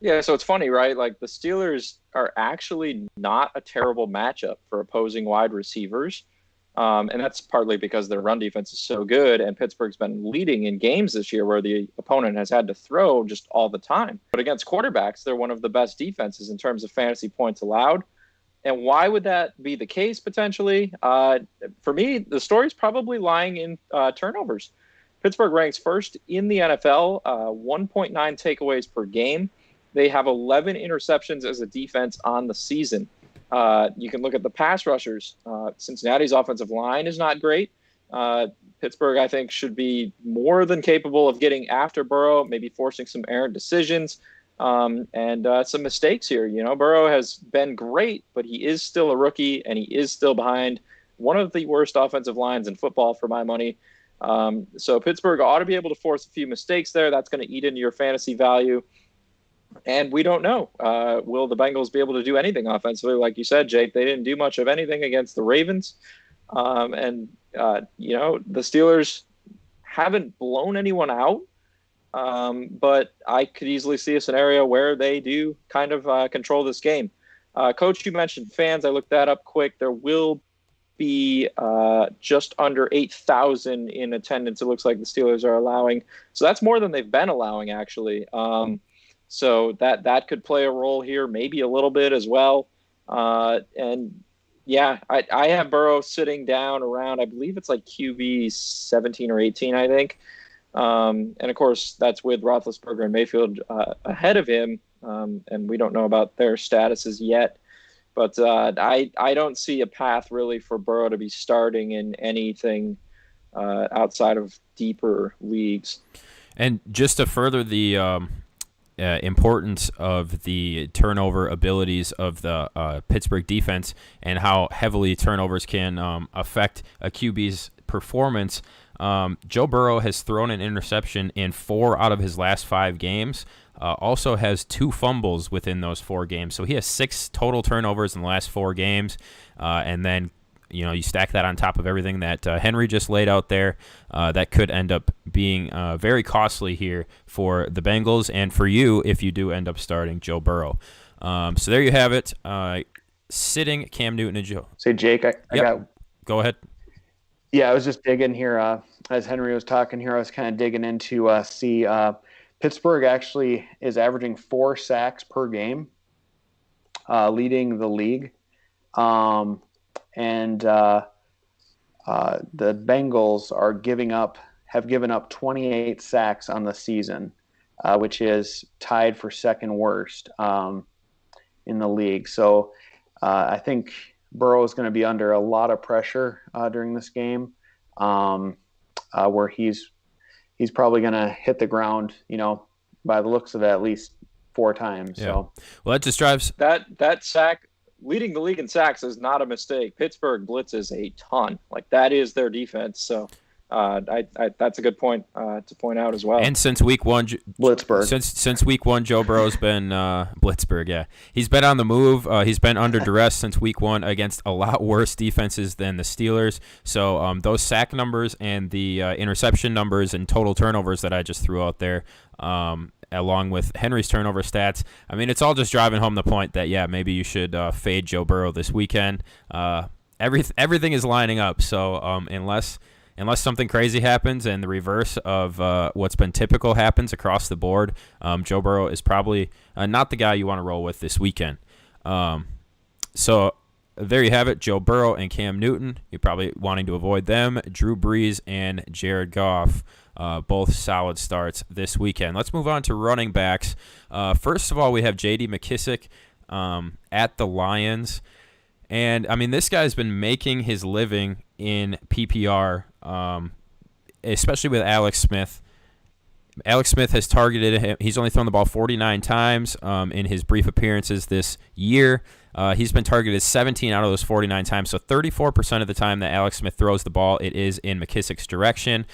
Yeah, so it's funny, right? Like, the Steelers are actually not a terrible matchup for opposing wide receivers. And that's partly because their run defense is so good, and Pittsburgh's been leading in games this year where the opponent has had to throw just all the time. But against quarterbacks, they're one of the best defenses in terms of fantasy points allowed. And why would that be the case, potentially? For me, the story's probably lying in turnovers. Pittsburgh ranks first in the NFL, 1.9 takeaways per game. They have 11 interceptions as a defense on the season. You can look at the pass rushers. Cincinnati's offensive line is not great. Pittsburgh, I think, should be more than capable of getting after Burrow, maybe forcing some errant decisions and some mistakes here. Burrow has been great, but he is still a rookie, and he is still behind one of the worst offensive lines in football, for my money. So Pittsburgh ought to be able to force a few mistakes there. That's going to eat into your fantasy value. And we don't know. Will the Bengals be able to do anything offensively? Like you said, Jake, they didn't do much of anything against the Ravens. The Steelers haven't blown anyone out. But I could easily see a scenario where they do kind of control this game. Coach, you mentioned fans. I looked that up quick. There will be just under 8,000 in attendance. It looks like the Steelers are allowing. So that's more than they've been allowing, actually. So that could play a role here, maybe a little bit as well. I have Burrow sitting down around, I believe it's like QB 17 or 18, I think. And of course, that's with Roethlisberger and Mayfield ahead of him. And we don't know about their statuses yet. But I don't see a path really for Burrow to be starting in anything outside of deeper leagues. And just to further the importance of the turnover abilities of the Pittsburgh defense and how heavily turnovers can affect a QB's performance, Joe Burrow has thrown an interception in 4 out of his last 5 games. Also has 2 fumbles within those 4 games. So he has 6 total turnovers in the last 4 games. And then, you stack that on top of everything that Henry just laid out there. That could end up being very costly here for the Bengals and for you if you do end up starting Joe Burrow. So there you have it. Sitting Cam Newton and Joe. Say, Jake, Go ahead. Yeah, I was just digging here. As Henry was talking here, I was kind of digging into see Pittsburgh actually is averaging 4 sacks per game, leading the league. And the Bengals have given up 28 sacks on the season, which is tied for second worst in the league. So I think Burrow is going to be under a lot of pressure during this game, where he's probably going to hit the ground, by the looks of it, at least 4 times. Yeah. So, well, that just drives that sack. Leading the league in sacks is not a mistake. Pittsburgh blitzes a ton. Like, that is their defense. So that's a good point to point out as well. And since week 1, Blitzburg. Since week 1, Joe Burrow's been Blitzburg. Yeah, he's been on the move. He's been under duress since week 1 against a lot worse defenses than the Steelers. So those sack numbers and the interception numbers and total turnovers that I just threw out there, along with Henry's turnover stats, I mean, it's all just driving home the point that maybe you should fade Joe Burrow this weekend. Everything is lining up. So unless something crazy happens and the reverse of what's been typical happens across the board, Joe Burrow is probably not the guy you want to roll with this weekend. So there you have it, Joe Burrow and Cam Newton. You're probably wanting to avoid them. Drew Brees and Jared Goff, both solid starts this weekend. Let's move on to running backs. First of all, we have J.D. McKissic at the Lions. And, I mean, this guy's been making his living in PPR, especially with Alex Smith. Alex Smith has targeted him. He's only thrown the ball 49 times in his brief appearances this year. He's been targeted 17 out of those 49 times, so 34% of the time that Alex Smith throws the ball, it is in McKissic's direction.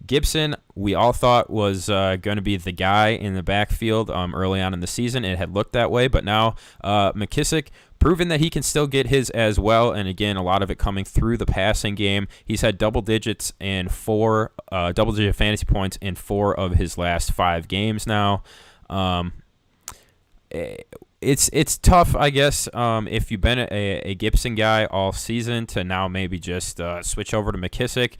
Gibson, we all thought was going to be the guy in the backfield early on in the season. It had looked that way, but now McKissic proven that he can still get his as well, and again, a lot of it coming through the passing game. He's had double-digit fantasy points in 4 of his last 5 games now. It's tough, I guess, if you've been a Gibson guy all season to now maybe just switch over to McKissic.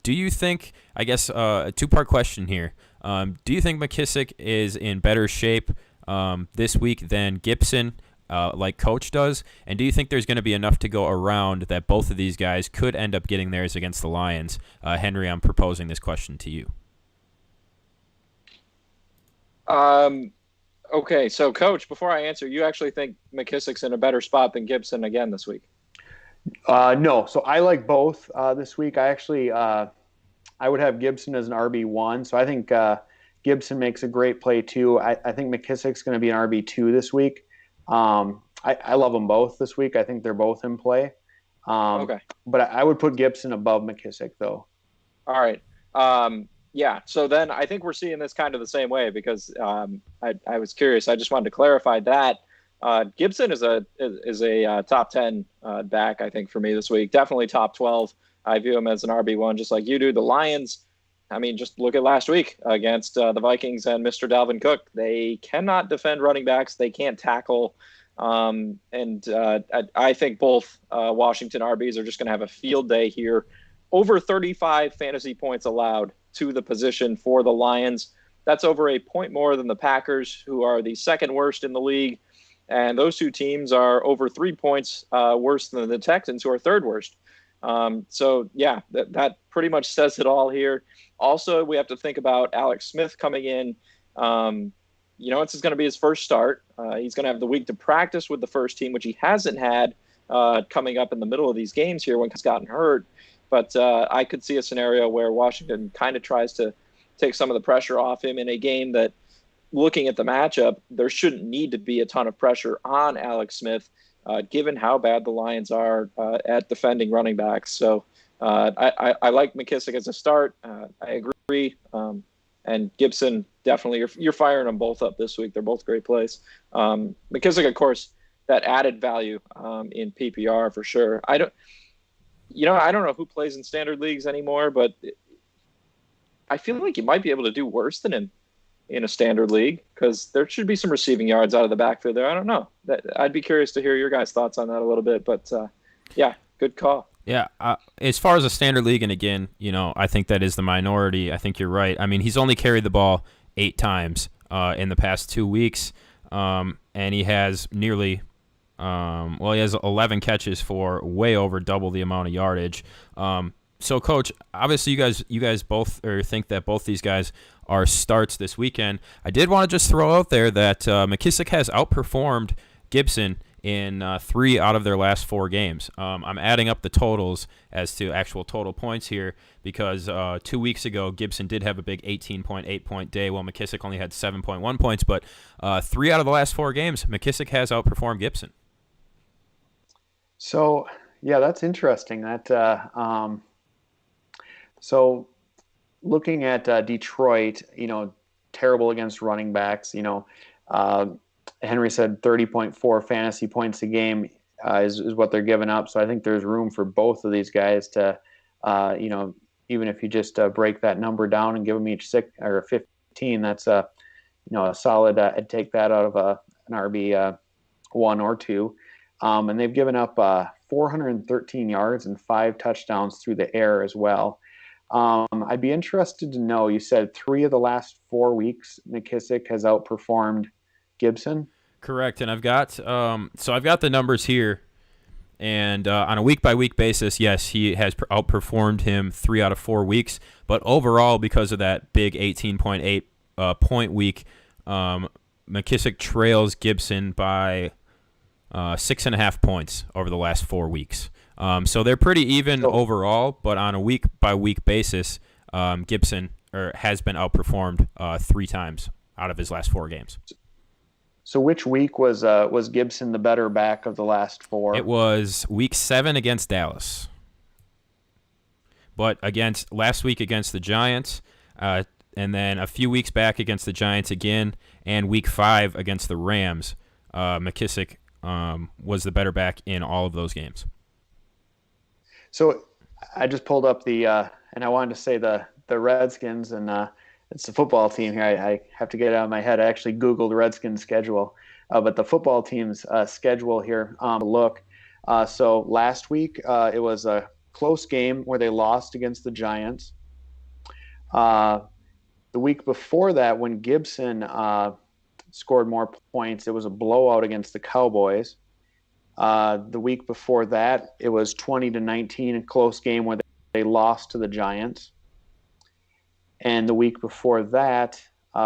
Do you think, I guess, a 2-part question here. Do you think McKissic is in better shape this week than Gibson, like Coach does? And do you think there's going to be enough to go around that both of these guys could end up getting theirs against the Lions? Henry, I'm proposing this question to you. Okay, so Coach, before I answer, you actually think McKissic's in a better spot than Gibson again this week? No. So I like both this week. I actually I would have Gibson as an RB1. So I think Gibson makes a great play too. I think McKissic's going to be an RB2 this week. I love them both this week. I think they're both in play. Okay. But I would put Gibson above McKissic though. All right. Yeah. So then I think we're seeing this kind of the same way because I was curious. I just wanted to clarify that Gibson is a top 10 back, I think, for me this week. Definitely top 12. I view him as an RB1, just like you do. The Lions, I mean, just look at last week against the Vikings and Mr. Dalvin Cook. They cannot defend running backs. They can't tackle. I think both Washington RBs are just going to have a field day here. Over 35 fantasy points allowed to the position for the Lions. That's over a point more than the Packers, who are the second worst in the league. And those two teams are over 3 points worse than the Texans, who are third worst. That pretty much says it all here. Also, we have to think about Alex Smith coming in. This is going to be his first start. He's going to have the week to practice with the first team, which he hasn't had coming up in the middle of these games here when he's gotten hurt. But I could see a scenario where Washington kind of tries to take some of the pressure off him in a game that, looking at the matchup, there shouldn't need to be a ton of pressure on Alex Smith, given how bad the Lions are at defending running backs. So I like McKissick as a start. I agree. And Gibson, definitely, you're firing them both up this week. They're both great plays. McKissick, of course, that added value in PPR for sure. I don't know who plays in standard leagues anymore, but I feel like you might be able to do worse than him in a standard league because there should be some receiving yards out of the backfield there. I don't know. I'd be curious to hear your guys' thoughts on that a little bit, but good call. Yeah, as far as a standard league, and again, I think that is the minority. I think you're right. I mean, he's only carried the ball 8 times in the past 2 weeks, and he has nearly he has 11 catches for way over double the amount of yardage. So, Coach, obviously you guys both think that both these guys are starts this weekend. I did want to just throw out there that McKissick has outperformed Gibson in 3 out of their last 4 games. I'm adding up the totals as to actual total points here because 2 weeks ago Gibson did have a big 18.8 point day while McKissick only had 7.1 points. But 3 out of the last 4 games, McKissick has outperformed Gibson. So, yeah, that's interesting. So looking at Detroit, terrible against running backs. Henry said 30.4 fantasy points a game is what they're giving up. So I think there's room for both of these guys to, even if you just break that number down and give them each 6 or 15, that's a solid. I'd take that out of an RB 1 or 2. And they've given up 413 yards and 5 touchdowns through the air as well. I'd be interested to know, you said 3 of the last 4 weeks McKissick has outperformed Gibson? Correct, and I've got the numbers here, and on a week-by-week basis, yes, he has outperformed him 3 out of 4 weeks, but overall, because of that big 18.8 point week, McKissick trails Gibson by 6.5 points over the last 4 weeks. So they're pretty even overall, but on a week-by-week basis, Gibson has been outperformed 3 times out of his last 4 games. So which week was Gibson the better back of the last 4? It was week 7 against Dallas. But last week against the Giants, and then a few weeks back against the Giants again, and week 5 against the Rams, McKissick was the better back in all of those games. So I just pulled up and I wanted to say the Redskins, and it's the football team here. I have to get it out of my head. I actually Googled Redskins schedule, but the football team's schedule here. Look, so last week it was a close game where they lost against the Giants. The week before that, when Gibson scored more points, it was a blowout against the Cowboys. The week before that, it was 20-19, a close game where they lost to the Giants. And the week before that,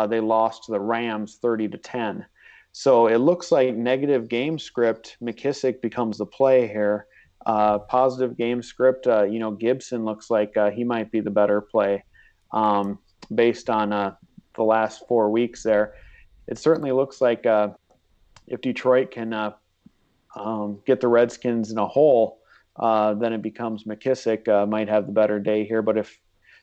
they lost to the Rams 30-10. So it looks like negative game script, McKissick becomes the play here. Positive game script, Gibson looks like he might be the better play based on the last 4 weeks there. It certainly looks like if Detroit can get the Redskins in a hole, then it becomes McKissick might have the better day here. But if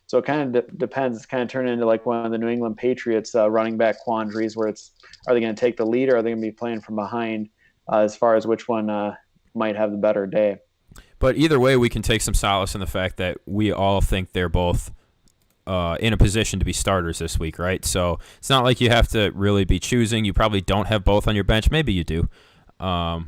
So it kind of depends. It's kind of turned into like one of the New England Patriots running back quandaries, where are they going to take the lead, or are they going to be playing from behind, as far as which one might have the better day. But either way, we can take some solace in the fact that we all think they're both in a position to be starters this week, right? So it's not like you have to really be choosing. You probably don't have both on your bench. Maybe you do, or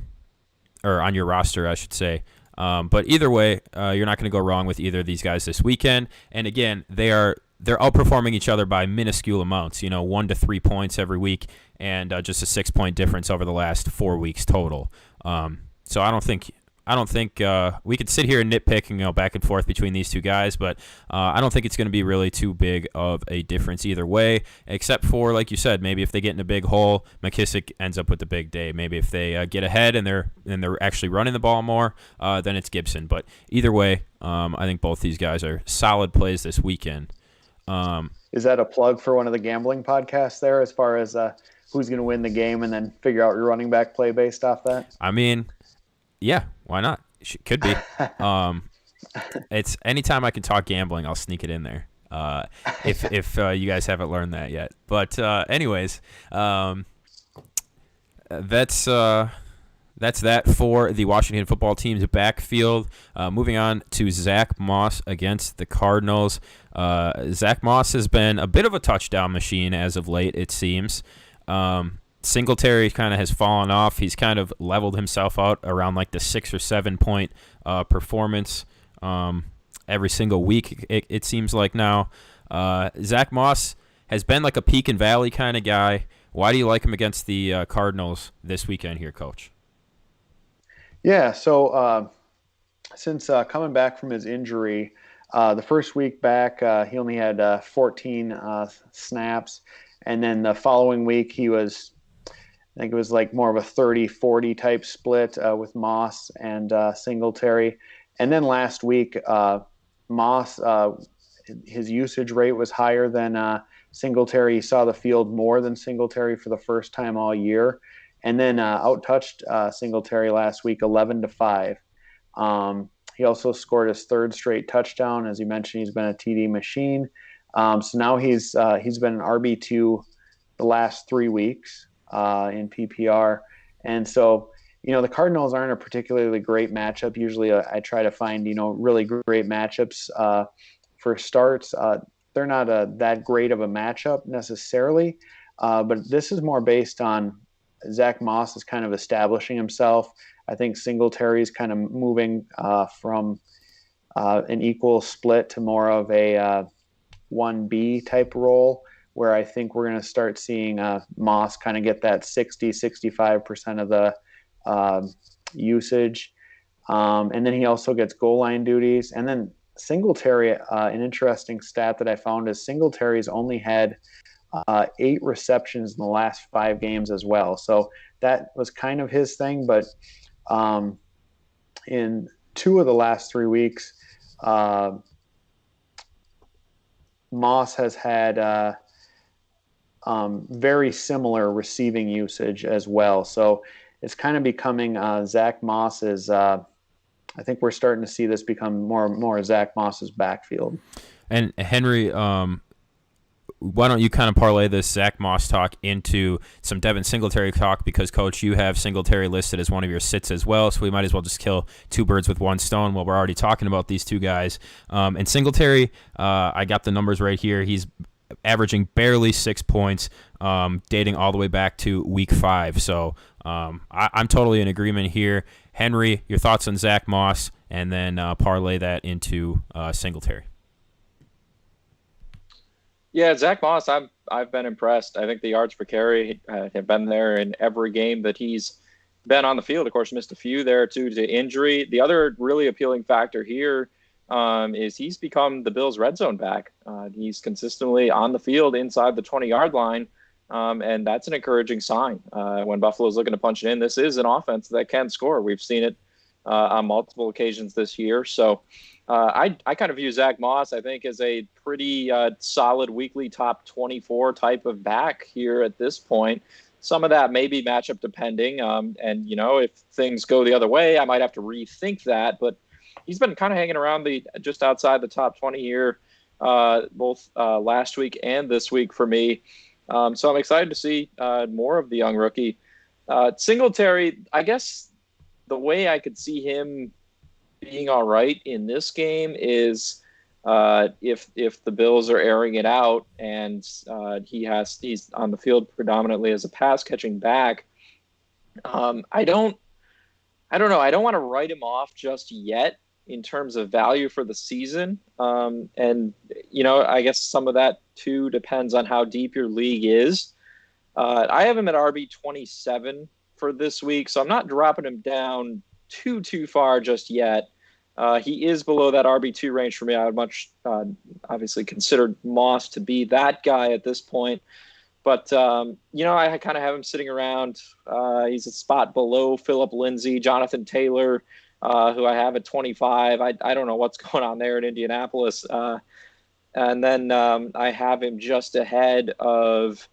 on your roster, I should say. But either way, you're not going to go wrong with either of these guys this weekend. And again, they're outperforming each other by minuscule amounts. 1 to 3 points every week, and just a 6-point difference over the last 4 weeks total. So I don't think we could sit here and nitpick and back and forth between these two guys, but I don't think it's going to be really too big of a difference either way, except for, like you said, maybe if they get in a big hole, McKissick ends up with the big day. Maybe if they get ahead and they're actually running the ball more, then it's Gibson. But either way, I think both these guys are solid plays this weekend. Is that a plug for one of the gambling podcasts there, as far as who's going to win the game and then figure out your running back play based off that? I mean, yeah, why not? Could be. It's anytime I can talk gambling, I'll sneak it in there. If you guys haven't learned that yet. But anyways, that's that for the Washington football team's backfield. Moving on to Zack Moss against the Cardinals. Zack Moss has been a bit of a touchdown machine as of late, it seems. Singletary kind of has fallen off. He's kind of leveled himself out around like the 6 or 7 point performance every single week, it seems like now. Zack Moss has been like a peak and valley kind of guy. Why do you like him against the Cardinals this weekend here, Coach? Yeah, so since coming back from his injury, the first week back, he only had 14 snaps. And then the following week, I think it was like more of a 30-40 type split with Moss and Singletary. And then last week, Moss, his usage rate was higher than Singletary. He saw the field more than Singletary for the first time all year. And then out-touched Singletary last week 11-5. He also scored his third straight touchdown. As you mentioned, he's been a TD machine. So now he's been an RB2 the last 3 weeks in PPR. And so, the Cardinals aren't a particularly great matchup. Usually I try to find, really great matchups for starts. They're not that great of a matchup necessarily, but this is more based on Zack Moss is kind of establishing himself. I think Singletary is kind of moving from an equal split to more of a 1B type role, where I think we're going to start seeing Moss kind of get that 60-65% of the usage. And then he also gets goal line duties. And then Singletary, an interesting stat that I found is Singletary's only had 8 receptions in the last 5 games as well. So that was kind of his thing. But in 2 of the last 3 weeks, Moss has had very similar receiving usage as well. So it's kind of becoming Zack Moss's I think we're starting to see this become more Zack Moss's backfield. And Henry, why don't you kind of parlay this Zack Moss talk into some Devin Singletary talk, because, Coach, you have Singletary listed as one of your sits as well, so we might as well just kill 2 birds with 1 stone while we're already talking about these 2 guys. And Singletary, I got the numbers right here. He's averaging barely 6 points, dating all the way back to week 5. So I'm totally in agreement here. Henry, your thoughts on Zack Moss, and then parlay that into Singletary. Yeah, Zack Moss, I've been impressed. I think the yards per carry have been there in every game that he's been on the field. Of course, missed a few there due to injury. The other really appealing factor here is he's become the Bills' red zone back. He's consistently on the field inside the 20-yard line, and that's an encouraging sign. When Buffalo's looking to punch it in, this is an offense that can score. We've seen it on multiple occasions this year. So I kind of view Zack Moss, I think, as a pretty solid weekly top 24 type of back here at this point. Some of that may be matchup depending. And, if things go the other way, I might have to rethink that. But he's been kind of hanging around just outside the top 20 here both last week and this week for me. So I'm excited to see more of the young rookie. Singletary, I guess the way I could see him being all right in this game is if the Bills are airing it out and he's on the field predominantly as a pass catching back. I don't know. I don't want to write him off just yet in terms of value for the season. And I guess some of that too depends on how deep your league is. I have him at RB27 for this week, so I'm not dropping him down too far just yet. He is below that RB2 range for me. I would much obviously consider Moss to be that guy at this point. But, I kind of have him sitting around. He's a spot below Phillip Lindsay, Jonathan Taylor, who I have at 25. I don't know what's going on there in Indianapolis. And then I have him just ahead of,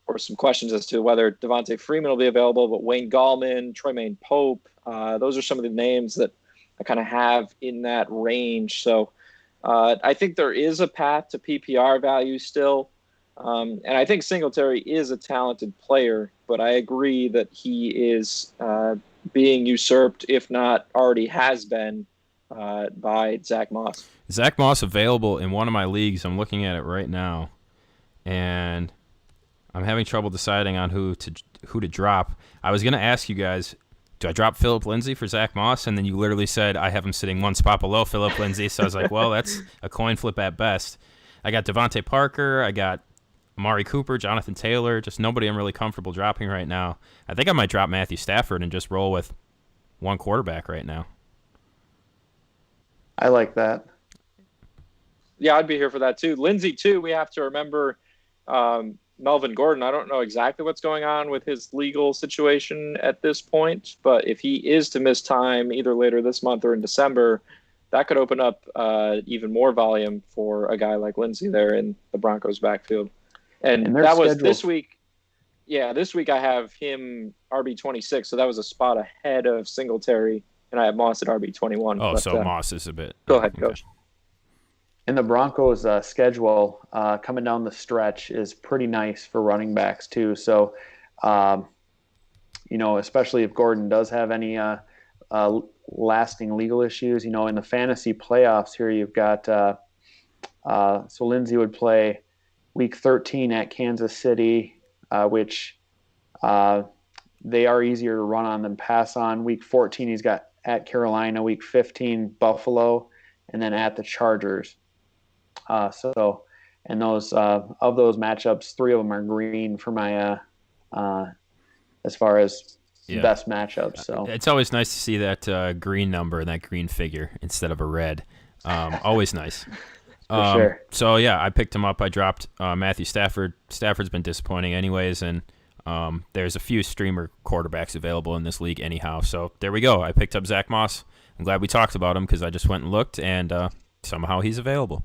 or some questions as to whether Devontae Freeman will be available, but Wayne Gallman, Troymaine Pope, those are some of the names that I kind of have in that range. So I think there is a path to PPR value still. And I think Singletary is a talented player, but I agree that he is being usurped, if not already has been, by Zack Moss. Zack Moss available in one of my leagues. I'm looking at it right now, and I'm having trouble deciding on who to drop. I was going to ask you guys, do I drop Phillip Lindsay for Zack Moss? And then you literally said I have him sitting one spot below Phillip Lindsay. So I was like, well, that's a coin flip at best. I got Devontae Parker. I got Amari Cooper, Jonathan Taylor, just nobody I'm really comfortable dropping right now. I think I might drop Matthew Stafford and just roll with one quarterback right now. I like that. Yeah, I'd be here for that too. Lindsay, too, we have to remember Melvin Gordon. I don't know exactly what's going on with his legal situation at this point, but if he is to miss time either later this month or in December, that could open up even more volume for a guy like Lindsay there in the Broncos backfield. And that was this week. Yeah, this week I have him RB26, so that was a spot ahead of Singletary, and I have Moss at RB21. Oh, so Moss is a bit. Go ahead, Coach. And the Broncos' schedule coming down the stretch is pretty nice for running backs too. So, especially if Gordon does have any lasting legal issues, in the fantasy playoffs here, you've got so Lindsay would play Week 13 at Kansas City, which they are easier to run on than pass on. Week 14, he's got at Carolina. Week 15, Buffalo, and then at the Chargers. And those of those matchups, 3 of them are green for my as far as best matchups. So it's always nice to see that green number and that green figure instead of a red. Always nice. For sure. So, yeah, I picked him up. I dropped Matthew Stafford. Stafford's been disappointing anyways, and there's a few streamer quarterbacks available in this league anyhow. So, there we go. I picked up Zack Moss. I'm glad we talked about him because I just went and looked, and somehow he's available.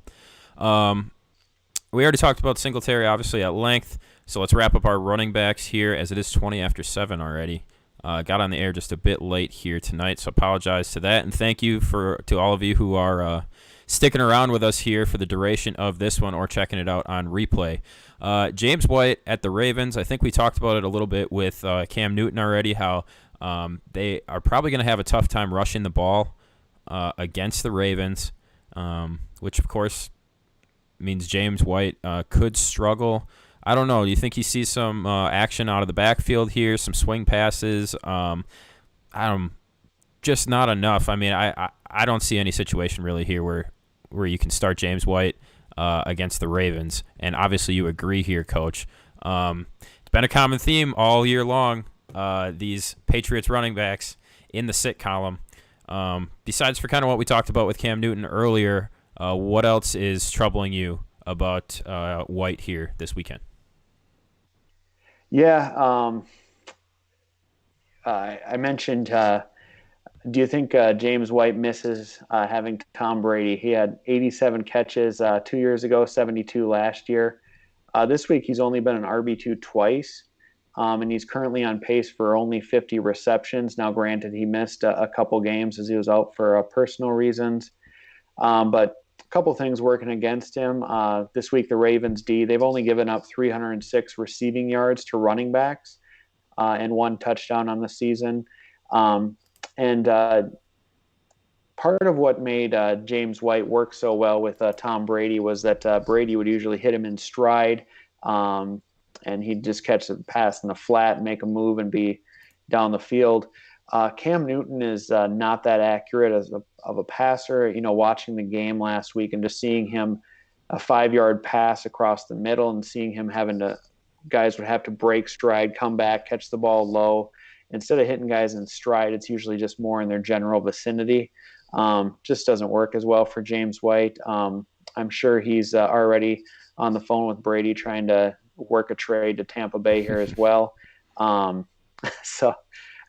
We already talked about Singletary, obviously, at length. So, let's wrap up our running backs here as it is 20 after 7 already. Got on the air just a bit late here tonight, so apologize to that. And thank you to all of you who are sticking around with us here for the duration of this one or checking it out on replay. James White at the Ravens. I think we talked about it a little bit with Cam Newton already, how they are probably going to have a tough time rushing the ball against the Ravens, which, of course, means James White could struggle. I don't know. Do you think he sees some action out of the backfield here, some swing passes? Just not enough. I mean, I don't see any situation really here where you can start James White against the Ravens. And obviously you agree here, Coach. It's been a common theme all year long, these Patriots running backs in the sit column. Besides for kind of what we talked about with Cam Newton earlier, what else is troubling you about White here this weekend? Yeah, I mentioned, do you think James White misses having Tom Brady? He had 87 catches 2 years ago, 72 last year. This week he's only been an RB2 twice, and he's currently on pace for only 50 receptions. Now, granted, he missed a couple games as he was out for personal reasons. But a couple things working against him. This week, the Ravens D, they've only given up 306 receiving yards to running backs and 1 touchdown on the season. And part of what made James White work so well with Tom Brady was that Brady would usually hit him in stride, and he'd just catch the pass in the flat and make a move and be down the field. Cam Newton is not that accurate of a passer. Watching the game last week and just seeing him a 5-yard pass across the middle and seeing him guys would have to break stride, come back, catch the ball low. Instead of hitting guys in stride, it's usually just more in their general vicinity. Just doesn't work as well for James White. I'm sure he's already on the phone with Brady trying to work a trade to Tampa Bay here as well. So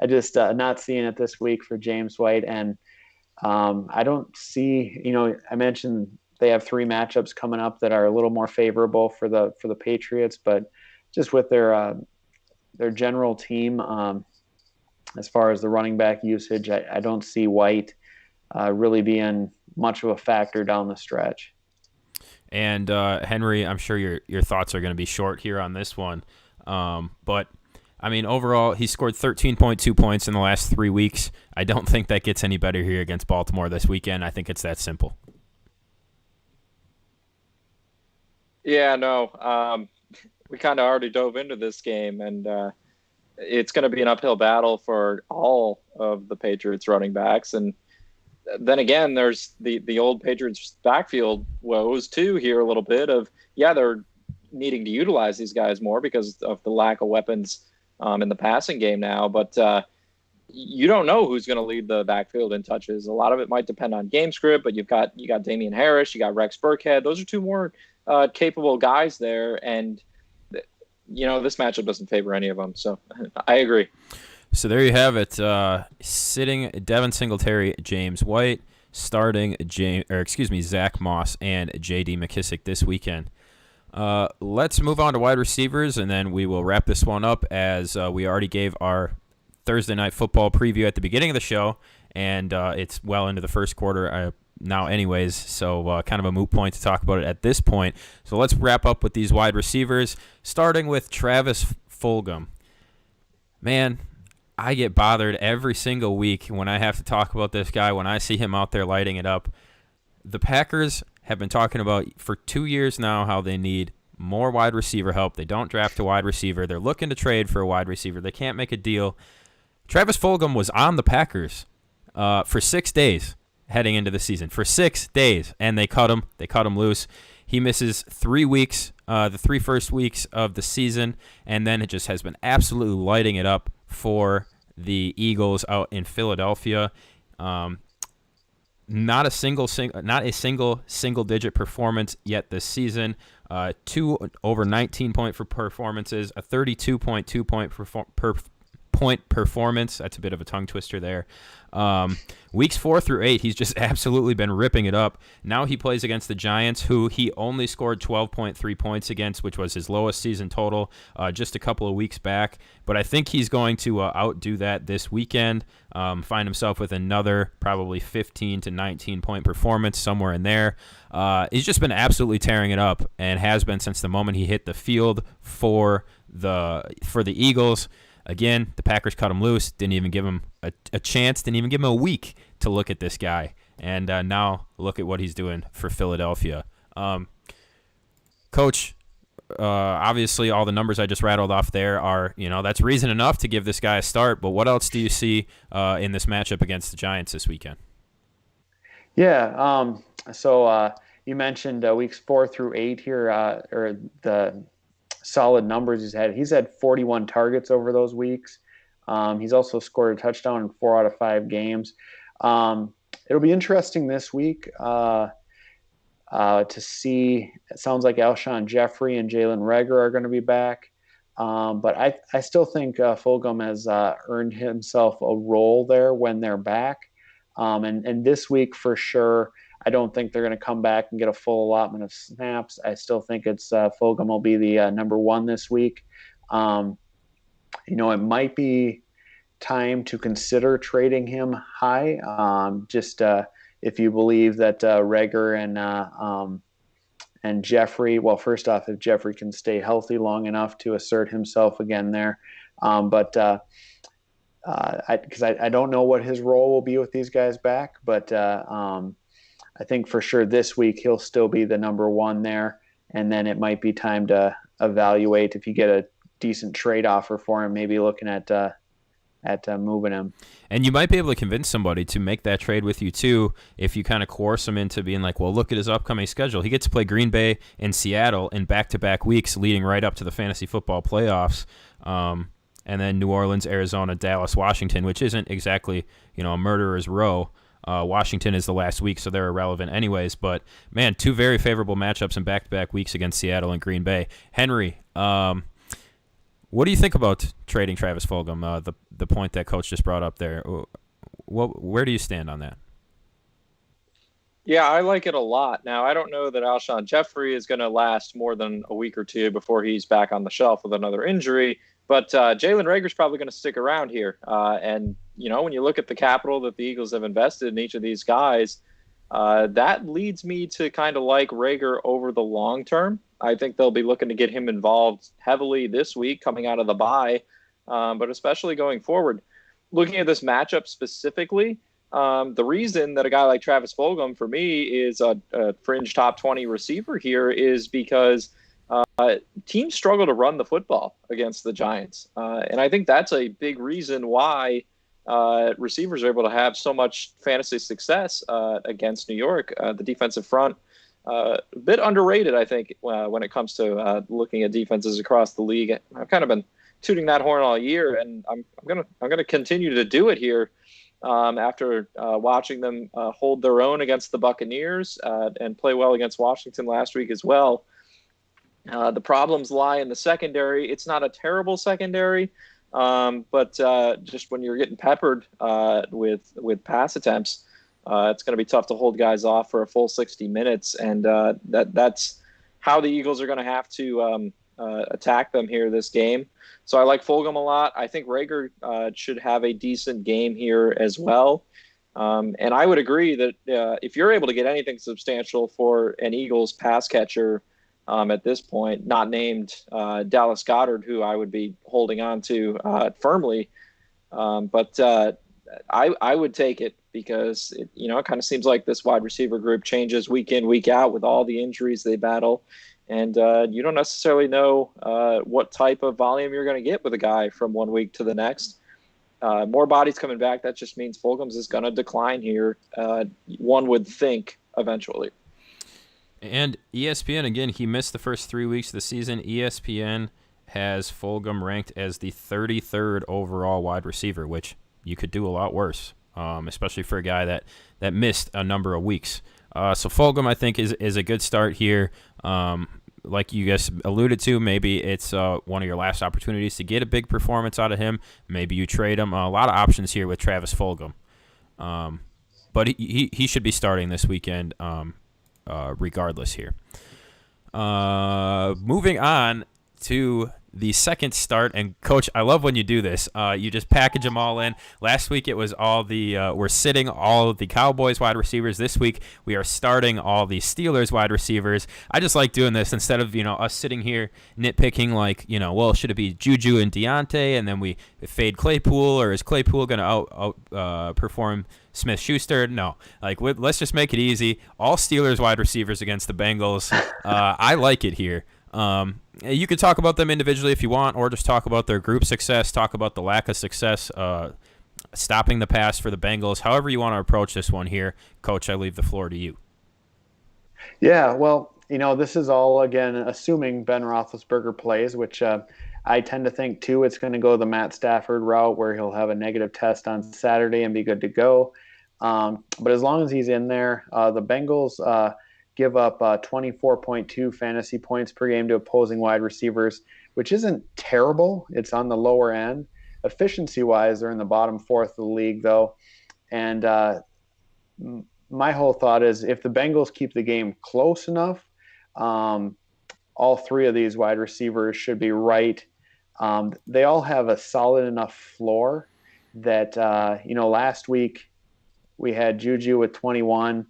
I just not seeing it this week for James White. And I don't see, I mentioned they have 3 matchups coming up that are a little more favorable for the Patriots, but just with their general team, as far as the running back usage, I don't see White really being much of a factor down the stretch. And Henry, I'm sure your thoughts are going to be short here on this one, but I mean, overall, he scored 13.2 points in the last 3 weeks. I don't think that gets any better here against Baltimore this weekend. I think it's that simple. Yeah, no. We kind of already dove into this game, and it's going to be an uphill battle for all of the Patriots running backs. And then again, there's the old Patriots backfield woes too here a little bit of, they're needing to utilize these guys more because of the lack of weapons in the passing game now. But you don't know who's going to lead the backfield in touches. A lot of it might depend on game script, but you got Damian Harris, you got Rex Burkhead. Those are 2 more capable guys there. And, this matchup doesn't favor any of them. So I agree. So there you have it. Sitting Devin Singletary, James White, starting Zack Moss and J.D. McKissic this weekend. Let's move on to wide receivers, and then we will wrap this one up as we already gave our Thursday Night Football preview at the beginning of the show, and it's well into the first quarter now anyways, so kind of a moot point to talk about it at this point. So let's wrap up with these wide receivers, starting with Travis Fulgham. Man, I get bothered every single week when I have to talk about this guy, when I see him out there lighting it up. The Packers have been talking about for 2 years now how they need more wide receiver help. They don't draft a wide receiver. They're looking to trade for a wide receiver. They can't make a deal. Travis Fulgham was on the Packers for 6 days heading into the season. For 6 days, and they cut him. They cut him loose. He misses 3 weeks, the 3 first weeks of the season, and then it just has been absolutely lighting it up for the Eagles out in Philadelphia. Not a single single-digit performance yet this season. 2 over 19-point performances, a 32.2 point performance. That's a bit of a tongue twister there. Weeks 4 through 8, he's just absolutely been ripping it up. Now he plays against the Giants, who he only scored 12.3 points against, which was his lowest season total just a couple of weeks back. But I think he's going to outdo that this weekend, find himself with another probably 15 to 19-point performance, somewhere in there. He's just been absolutely tearing it up and has been since the moment he hit the field for the Eagles. Again, the Packers cut him loose, didn't even give him a chance, didn't even give him a week to look at this guy. And now look at what he's doing for Philadelphia. Coach, obviously all the numbers I just rattled off there are, that's reason enough to give this guy a start. But what else do you see in this matchup against the Giants this weekend? Yeah, so you mentioned weeks 4 through 8 here, or the solid numbers he's had. He's had 41 targets over those weeks. He's also scored a touchdown in 4 out of 5 games. It'll be interesting this week to see. It sounds like Alshon Jeffrey and Jalen Reagor are going to be back. But I still think Fulgham has earned himself a role there when they're back. And this week for sure, I don't think they're going to come back and get a full allotment of snaps. I still think it's Fulgham will be the number 1 this week. It might be time to consider trading him high. If if you believe that Reagor and Jeffrey, well, first off, if Jeffrey can stay healthy long enough to assert himself again there. Because I don't know what his role will be with these guys back, but I think for sure this week he'll still be the number one there, and then it might be time to evaluate if you get a decent trade offer for him, maybe looking at moving him. And you might be able to convince somebody to make that trade with you too if you kind of coerce him into being like, well, look at his upcoming schedule. He gets to play Green Bay and Seattle in back-to-back weeks leading right up to the fantasy football playoffs. And then New Orleans, Arizona, Dallas, Washington, which isn't exactly, a murderer's row. Washington is the last week, so they're irrelevant anyways. But, man, two very favorable matchups in back-to-back weeks against Seattle and Green Bay. Henry, what do you think about trading Travis Fulgham, the point that Coach just brought up there? Where do you stand on that? Yeah, I like it a lot. Now, I don't know that Alshon Jeffrey is going to last more than a week or two before he's back on the shelf with another injury. But Jalen Reagor's probably going to stick around here. And, when you look at the capital that the Eagles have invested in each of these guys, that leads me to kind of like Reagor over the long term. I think they'll be looking to get him involved heavily this week coming out of the bye, but especially going forward. Looking at this matchup specifically, the reason that a guy like Travis Fulgham for me is a fringe top 20 receiver here is because teams struggle to run the football against the Giants. And I think that's a big reason why receivers are able to have so much fantasy success against New York. The defensive front, a bit underrated, I think, when it comes to looking at defenses across the league. I've kind of been tooting that horn all year, and I'm gonna continue to do it here after watching them hold their own against the Buccaneers and play well against Washington last week as well. The problems lie in the secondary. It's not a terrible secondary, but just when you're getting peppered with pass attempts, it's going to be tough to hold guys off for a full 60 minutes, and that's how the Eagles are going to have to attack them here this game. So I like Fulgham a lot. I think Reagor should have a decent game here as well. And I would agree that if you're able to get anything substantial for an Eagles pass catcher at this point, not named Dallas Goddard, who I would be holding on to firmly, but I would take it because it kind of seems like this wide receiver group changes week in, week out with all the injuries they battle. And you don't necessarily know what type of volume you're going to get with a guy from one week to the next. More bodies coming back, that just means Fulgham's is going to decline here, one would think, eventually. And ESPN, again, he missed the first 3 weeks of the season. ESPN has Fulgham ranked as the 33rd overall wide receiver, which you could do a lot worse, especially for a guy that missed a number of weeks. So Fulgham, I think, is a good start here. Like you guys alluded to, maybe it's one of your last opportunities to get a big performance out of him. Maybe you trade him. A lot of options here with Travis Fulgham. But he should be starting this weekend regardless here. Moving on to the second start, and Coach, I love when you do this. You just package them all in. Last week it was all we're sitting all of the Cowboys wide receivers. This week we are starting all the Steelers wide receivers. I just like doing this instead of us sitting here nitpicking like well, should it be Juju and Deontay, and then we fade Claypool, or is Claypool going to outperform Smith-Schuster? No, let's just make it easy. All Steelers wide receivers against the Bengals. I like it here. You could talk about them individually if you want, or just talk about their group success, talk about the lack of success stopping the pass for the Bengals. However you want to approach this one here, Coach, I leave the floor to you. Yeah, well, this is all, again, assuming Ben Roethlisberger plays, which I tend to think, too, it's going to go the Matt Stafford route where he'll have a negative test on Saturday and be good to go. But as long as he's in there, the Bengals give up 24.2 fantasy points per game to opposing wide receivers, which isn't terrible. It's on the lower end. Efficiency-wise, they're in the bottom fourth of the league, though. And my whole thought is if the Bengals keep the game close enough, all three of these wide receivers should be right. They all have a solid enough floor that, last week we had Juju with 21,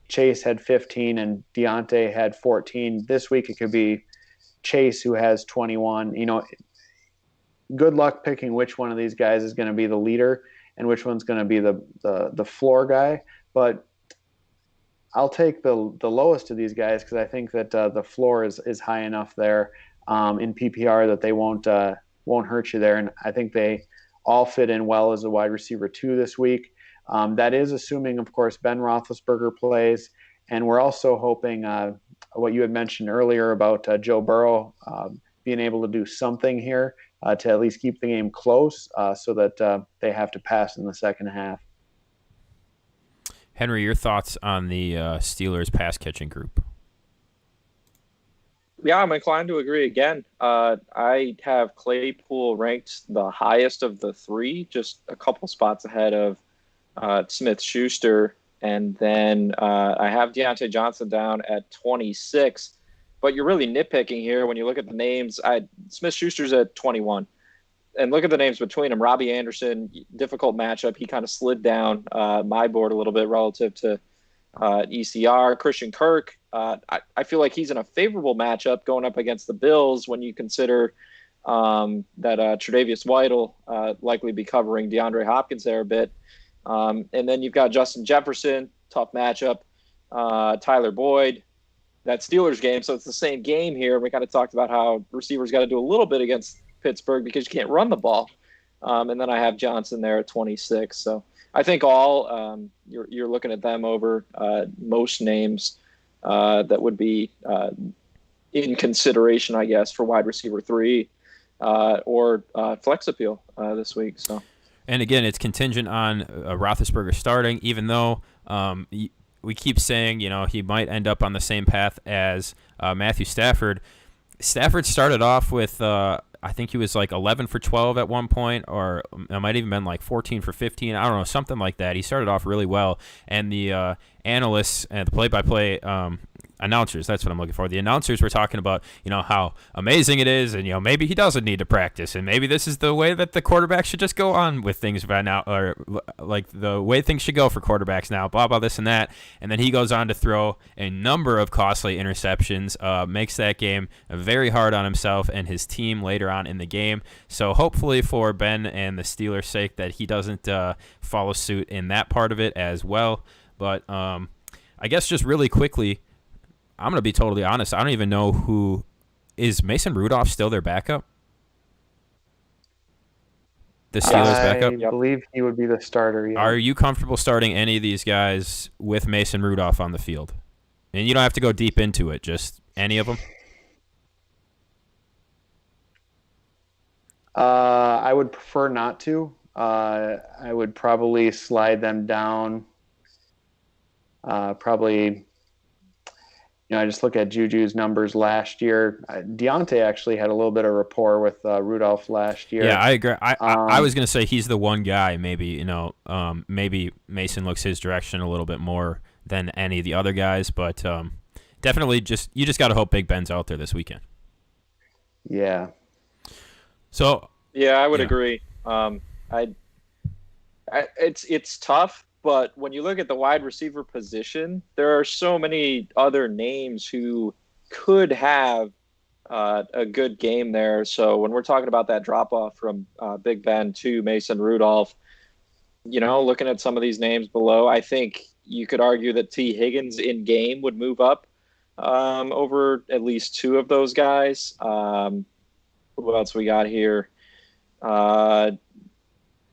Chase had 15, and Deontay had 14. This week it could be Chase who has 21. Good luck picking which one of these guys is going to be the leader and which one's going to be the floor guy. But I'll take the lowest of these guys because I think that the floor is high enough there in PPR that they won't hurt you there. And I think they all fit in well as a wide receiver 2 this week. That is assuming, of course, Ben Roethlisberger plays. And we're also hoping what you had mentioned earlier about Joe Burrow being able to do something here to at least keep the game close so that they have to pass in the second half. Henry, your thoughts on the Steelers pass-catching group? Yeah, I'm inclined to agree again. I have Claypool ranked the highest of the 3, just a couple spots ahead of Smith-Schuster. And then I have Deontay Johnson down at 26. But you're really nitpicking here when you look at the names. Smith-Schuster's at 21. And look at the names between them. Robbie Anderson, difficult matchup. He kind of slid down my board a little bit relative to ECR. Christian Kirk, I feel like he's in a favorable matchup going up against the Bills when you consider that Tre'Davious White will likely be covering DeAndre Hopkins there a bit. And then you've got Justin Jefferson, tough matchup. Tyler Boyd, that Steelers game. So it's the same game here. We kind of talked about how receivers got to do a little bit against Pittsburgh because you can't run the ball. And then I have Johnson there at 26. So I think you're looking at them over most names that would be in consideration, I guess, for wide receiver 3 or flex appeal this week. So. And again, it's contingent on Roethlisberger starting, even though we keep saying, he might end up on the same path as Matthew Stafford. Stafford started off with, I think he was like 11 for 12 at one point, or it might even been like 14 for 15. I don't know, something like that. He started off really well. And the analysts and the play-by-play announcers, that's what I'm looking for. The announcers were talking about, how amazing it is, and, maybe he doesn't need to practice, and maybe this is the way that the quarterback should just go on with things right now, or like the way things should go for quarterbacks now, blah, blah, this and that. And then he goes on to throw a number of costly interceptions, makes that game very hard on himself and his team later on in the game. So hopefully for Ben and the Steelers' sake that he doesn't follow suit in that part of it as well. But I guess just really quickly, I'm going to be totally honest. I don't even know who is Mason Rudolph still their backup? The Steelers' backup? I believe he would be the starter. Yeah. Are you comfortable starting any of these guys with Mason Rudolph on the field? And you don't have to go deep into it, just any of them? I would prefer not to. I would probably slide them down. I just look at Juju's numbers last year. Deontay actually had a little bit of rapport with Rudolph last year. Yeah, I agree. I was going to say he's the one guy. Maybe maybe Mason looks his direction a little bit more than any of the other guys, but definitely you just got to hope Big Ben's out there this weekend. Yeah. So. Yeah, I would agree. It's tough. But when you look at the wide receiver position, there are so many other names who could have a good game there. So when we're talking about that drop-off from Big Ben to Mason Rudolph, looking at some of these names below, I think you could argue that T. Higgins in game would move up over at least 2 of those guys. Who else we got here?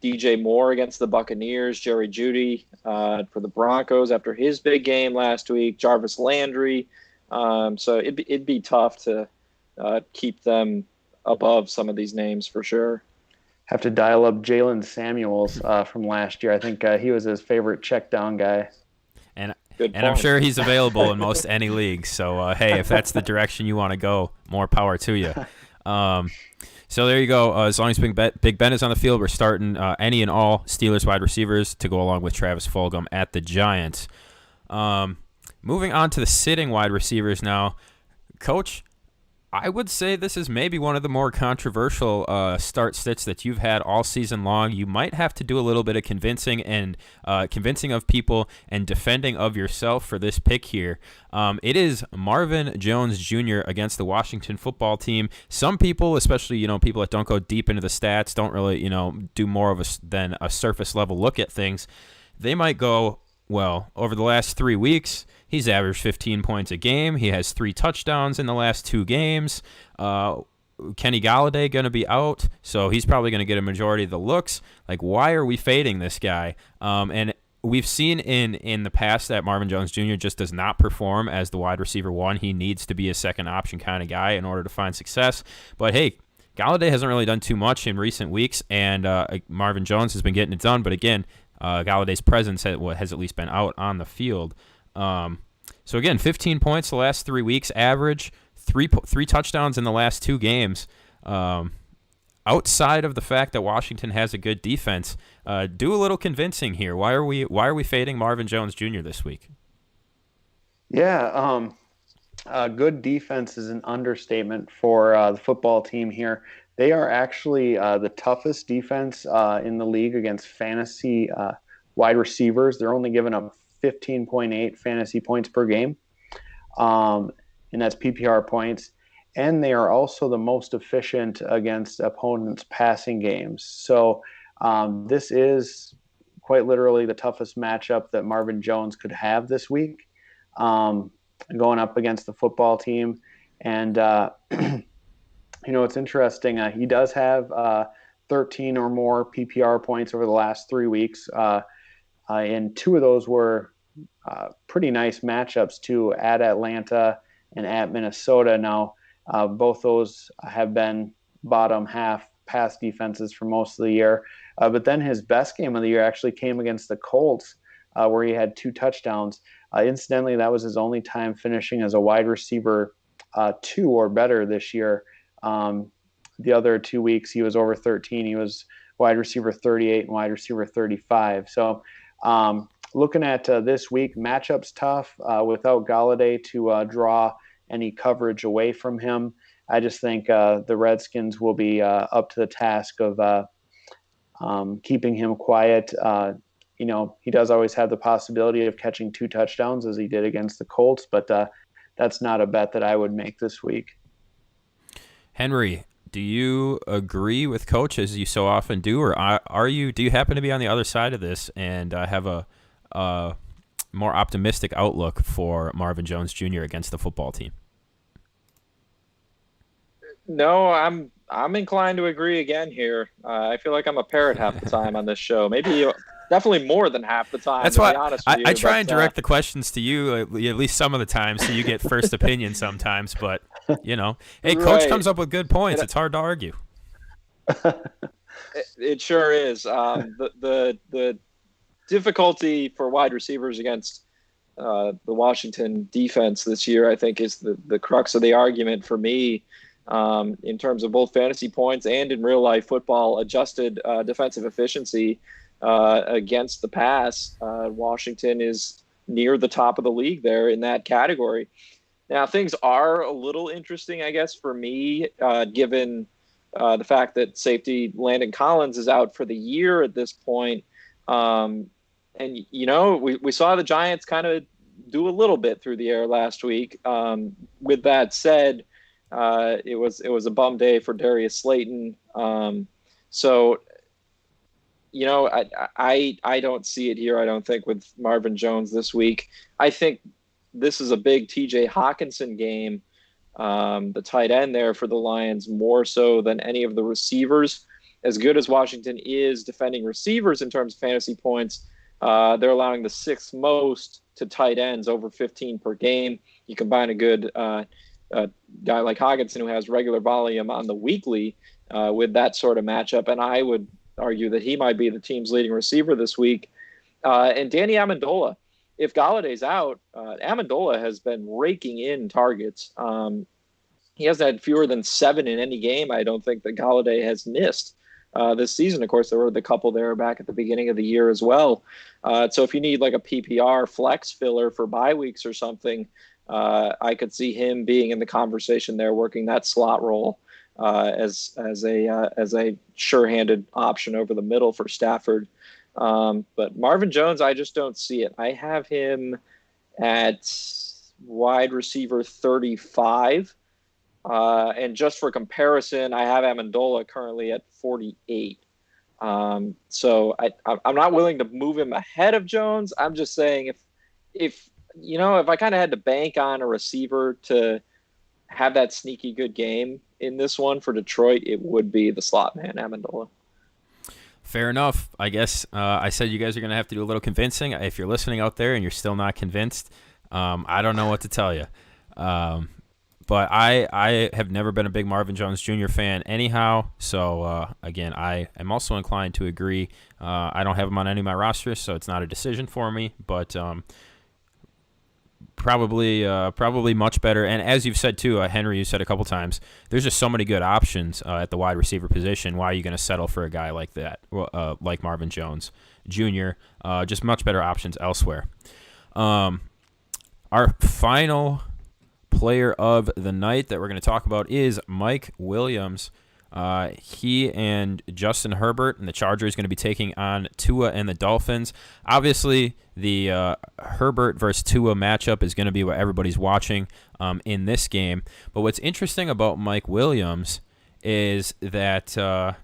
DJ Moore against the Buccaneers, Jerry Jeudy for the Broncos after his big game last week, Jarvis Landry. So it'd be tough to keep them above some of these names for sure. Have to dial up Jalen Samuels from last year. I think he was his favorite check down guy. And I'm sure he's available in most any league. So, hey, if that's the direction you want to go, more power to you. So there you go. As long as Big Ben is on the field, we're starting any and all Steelers wide receivers to go along with Travis Fulgham at the Giants. Moving on to the sitting wide receivers now. Coach, I would say this is maybe one of the more controversial start sits that you've had all season long. You might have to do a little bit of convincing of people and defending of yourself for this pick here. It is Marvin Jones Jr. against the Washington football team. Some people, especially people that don't go deep into the stats, don't really do more of than a surface level look at things. They might go, well, over the last 3 weeks, he's averaged 15 points a game. He has 3 touchdowns in the last 2 games. Kenny Golladay going to be out, so he's probably going to get a majority of the looks. Like, why are we fading this guy? And we've seen in the past that Marvin Jones Jr. just does not perform as the wide receiver 1. He needs to be a second option kind of guy in order to find success. But, hey, Golladay hasn't really done too much in recent weeks, and Marvin Jones has been getting it done. But, again, Galladay's presence has at least been out on the field. So again, 15 points the last 3 weeks, average, three touchdowns in the last 2 games. Outside of the fact that Washington has a good defense, do a little convincing here. Why are we fading Marvin Jones Jr. this week? Yeah, good defense is an understatement for the football team here. They are actually the toughest defense in the league against fantasy wide receivers. They're only giving up 15.8 fantasy points per game, and that's PPR points. And they are also the most efficient against opponents' passing games. So this is quite literally the toughest matchup that Marvin Jones could have this week, going up against the football team. And it's interesting. He does have 13 or more PPR points over the last 3 weeks, and 2 of those were pretty nice matchups too, at Atlanta and at Minnesota. Now, both those have been bottom half pass defenses for most of the year. But then his best game of the year actually came against the Colts, where he had 2 touchdowns. Incidentally, that was his only time finishing as a wide receiver 2 or better this year. The other 2 weeks, he was over 13. He was wide receiver 38 and wide receiver 35. So looking at this week, matchup's tough without Golladay to draw any coverage away from him. I just think the Redskins will be up to the task of keeping him quiet. He does always have the possibility of catching 2 touchdowns as he did against the Colts, but that's not a bet that I would make this week. Henry, do you agree with Coach as you so often do, or do you happen to be on the other side of this and have a more optimistic outlook for Marvin Jones Jr. against the football team? No, I'm inclined to agree again here. I feel like I'm a parrot half the time on this show. Maybe definitely more than half the time. That's why I try and direct the questions to you at least some of the time, so you get first opinion sometimes. But hey, Coach comes up with good points. It's hard to argue. It sure is. The difficulty for wide receivers against the Washington defense this year, I think, is the crux of the argument for me. In terms of both fantasy points and in real life football, adjusted defensive efficiency against the pass, Washington is near the top of the league there in that category. Now, things are a little interesting, I guess, for me, given the fact that safety Landon Collins is out for the year at this point. And, we saw the Giants kind of do a little bit through the air last week. With that said, it was a bum day for Darius Slayton. So, I don't see it here. I don't think with Marvin Jones this week. I think this is a big TJ Hawkinson game, the tight end there for the Lions, more so than any of the receivers. As good as Washington is defending receivers in terms of fantasy points, they're allowing the 6th most to tight ends, over 15 per game. You combine a good a guy like Hawkinson who has regular volume on the weekly with that sort of matchup, and I would argue that he might be the team's leading receiver this week. And Danny Amendola, if Galladay's out, Amendola has been raking in targets. He hasn't had fewer than 7 in any game, I don't think, that Golladay has missed this season. Of course, there were the couple there back at the beginning of the year as well. So if you need like a PPR flex filler for bye weeks or something, I could see him being in the conversation there, working that slot role as a sure-handed option over the middle for Stafford. But Marvin Jones, I just don't see it. I have him at wide receiver 35. And just for comparison, I have Amendola currently at 48. So I'm not willing to move him ahead of Jones. I'm just saying if I kind of had to bank on a receiver to have that sneaky good game in this one for Detroit, it would be the slot man, Amendola. Fair enough. I guess I said you guys are going to have to do a little convincing. If you're listening out there and you're still not convinced, I don't know what to tell you. But I have never been a big Marvin Jones Jr. fan anyhow. So, again, I am also inclined to agree. I don't have him on any of my rosters, so it's not a decision for me. But probably much better. And as you've said, too, Henry, you said a couple times, there's just so many good options at the wide receiver position. Why are you going to settle for a guy like that, like Marvin Jones Jr.? Just much better options elsewhere. Our final player of the night that we're going to talk about is Mike Williams. He and Justin Herbert and the Chargers going to be taking on Tua and the Dolphins. Obviously, the Herbert versus Tua matchup is going to be what everybody's watching in this game. But what's interesting about Mike Williams is that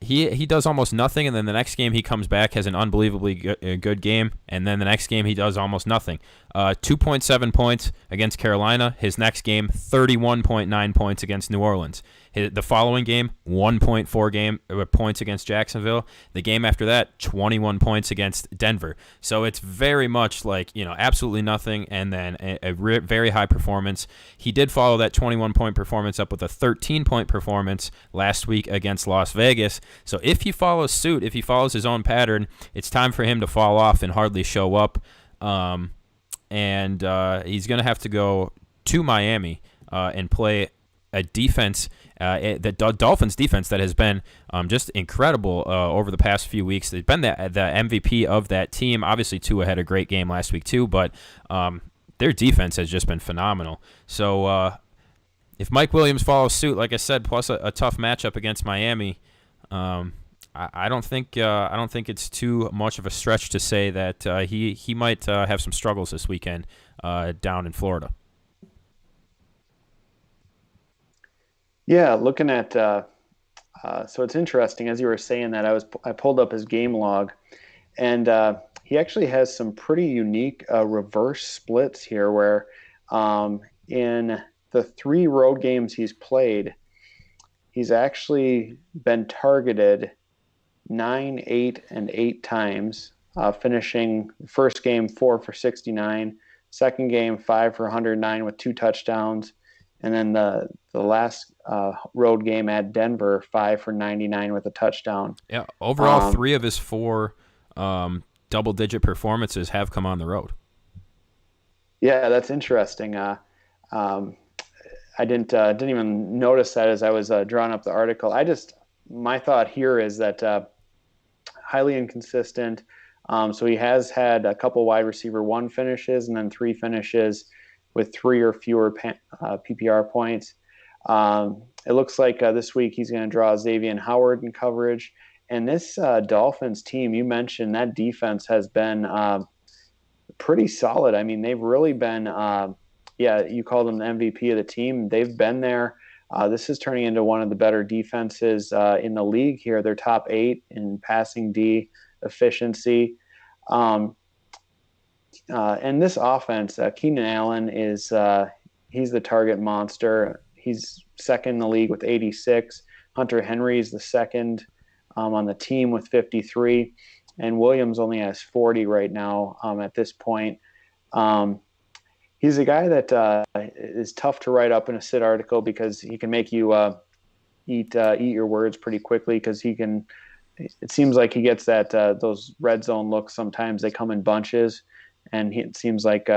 he does almost nothing, and then the next game he comes back, has an unbelievably good game, and then the next game he does almost nothing. 2.7 points against Carolina. His next game, 31.9 points against New Orleans. The following game, 1.4 points against Jacksonville. The game after that, 21 points against Denver. So it's very much like, absolutely nothing, and then a very high performance. He did follow that 21-point performance up with a 13-point performance last week against Las Vegas. So if he follows suit, if he follows his own pattern, it's time for him to fall off and hardly show up. And he's going to have to go to Miami and play a defense, the Dolphins defense that has been just incredible over the past few weeks. They've been the MVP of that team. Obviously, Tua had a great game last week too, but their defense has just been phenomenal. So if Mike Williams follows suit, like I said, plus a tough matchup against Miami, I don't think it's too much of a stretch to say that he might have some struggles this weekend down in Florida. Yeah, looking at so it's interesting, as you were saying that, I pulled up his game log, and he actually has some pretty unique reverse splits here, where in the 3 road games he's played, he's actually been targeted 9, 8, and 8 times, finishing the first game 4 for 69, second game 5 for 109 with 2 touchdowns, and then the last road game at Denver, 5 for 99 with a touchdown. Yeah, overall 3 of his 4 double-digit performances have come on the road. Yeah, that's interesting. I didn't even notice that as I was drawing up the article. My thought here is that highly inconsistent. So he has had a couple wide receiver 1 finishes and then 3 finishes with 3 or fewer PPR points. It looks like this week he's going to draw Xavier Howard in coverage. And this Dolphins team, you mentioned, that defense has been pretty solid. I mean, they've really been, you call them the MVP of the team. They've been there. This is turning into one of the better defenses in the league here. They're top 8 in passing D efficiency. And this offense, Keenan Allen he's the target monster. He's second in the league with 86. Hunter Henry is the second on the team with 53. And Williams only has 40 right now at this point. He's a guy that is tough to write up in a sit article because he can make you eat your words pretty quickly, because it seems like he gets that those red zone looks. Sometimes they come in bunches, and it seems like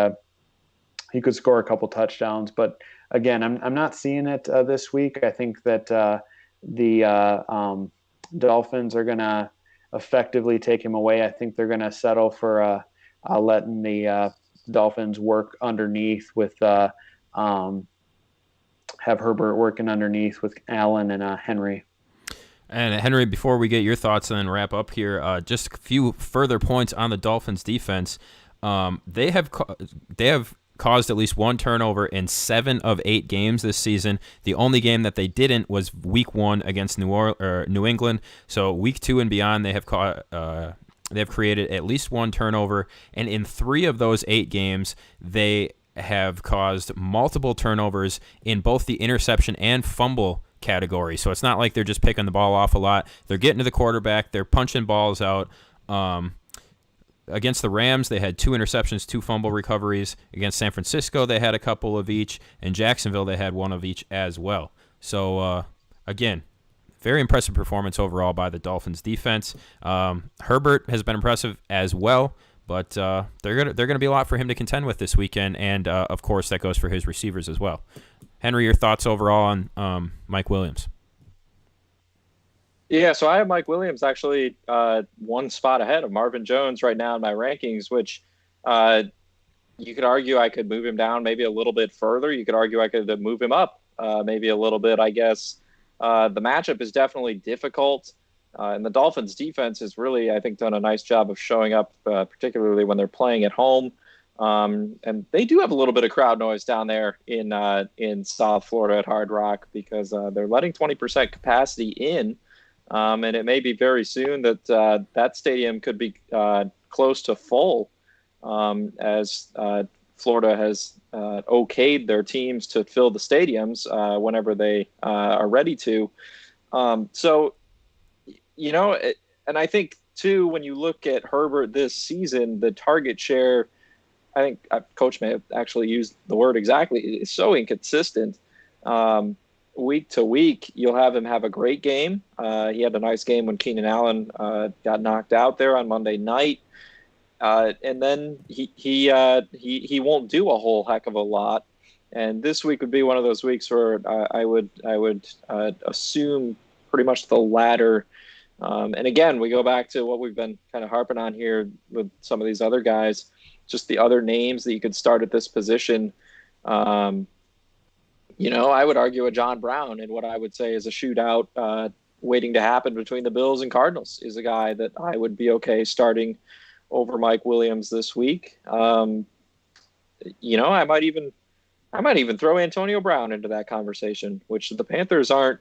he could score a couple touchdowns. But again, I'm not seeing it this week. I think that the Dolphins are going to effectively take him away. I think they're going to settle for letting the Dolphins work underneath with have Herbert working underneath with Allen and Henry. And Henry, before we get your thoughts and then wrap up here, just a few further points on the Dolphins defense. They have caused at least one turnover in 7 of 8 games this season. The only game that they didn't was Week 1 against New England. So Week 2 and beyond, they have created at least one turnover, and in 3 of those 8 games, they have caused multiple turnovers in both the interception and fumble category. So it's not like they're just picking the ball off a lot. They're getting to the quarterback. They're punching balls out. Against the Rams, they had 2 interceptions, 2 fumble recoveries. Against San Francisco, they had a couple of each. In Jacksonville, they had 1 of each as well. So, again, very impressive performance overall by the Dolphins defense. Herbert has been impressive as well, but they're gonna be a lot for him to contend with this weekend, and of course that goes for his receivers as well. Henry, your thoughts overall on Mike Williams? Yeah, so I have Mike Williams actually one spot ahead of Marvin Jones right now in my rankings, which you could argue I could move him down maybe a little bit further. You could argue I could move him up maybe a little bit, I guess. The matchup is definitely difficult, and the Dolphins' defense has really, I think, done a nice job of showing up, particularly when they're playing at home. And they do have a little bit of crowd noise down there in South Florida at Hard Rock because they're letting 20% capacity in, and it may be very soon that that stadium could be close to full as Florida has okayed their teams to fill the stadiums whenever they are ready to. So, and I think, too, when you look at Herbert this season, the target share, I think Coach may have actually used the word exactly, is so inconsistent. Week to week, you'll have him have a great game. He had a nice game when Keenan Allen got knocked out there on Monday night. And then he won't do a whole heck of a lot. And this week would be one of those weeks where I would assume pretty much the latter. And again, we go back to what we've been kind of harping on here with some of these other guys, just the other names that you could start at this position. I would argue a John Brown, and what I would say is a shootout waiting to happen between the Bills and Cardinals is a guy that I would be okay starting over Mike Williams this week. I might even throw Antonio Brown into that conversation, which the Panthers aren't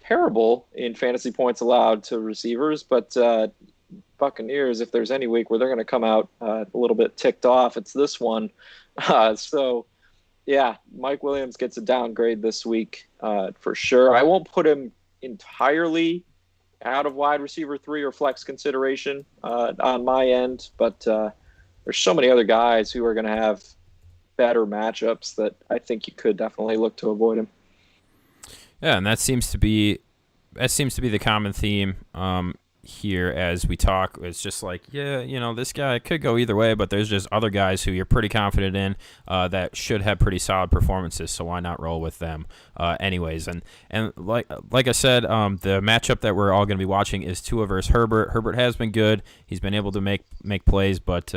terrible in fantasy points allowed to receivers, but Buccaneers, if there's any week where they're going to come out a little bit ticked off, it's this one. So yeah, Mike Williams gets a downgrade this week for sure. I won't put him entirely out of wide receiver 3 or flex consideration on my end, but there's so many other guys who are going to have better matchups that I think you could definitely look to avoid him. Yeah, and that seems to be the common theme here as we talk. It's just like, this guy could go either way, but there's just other guys who you're pretty confident in that should have pretty solid performances, so why not roll with them anyways? And like I said, the matchup that we're all going to be watching is Tua versus Herbert. Herbert has been good. He's been able to make plays, but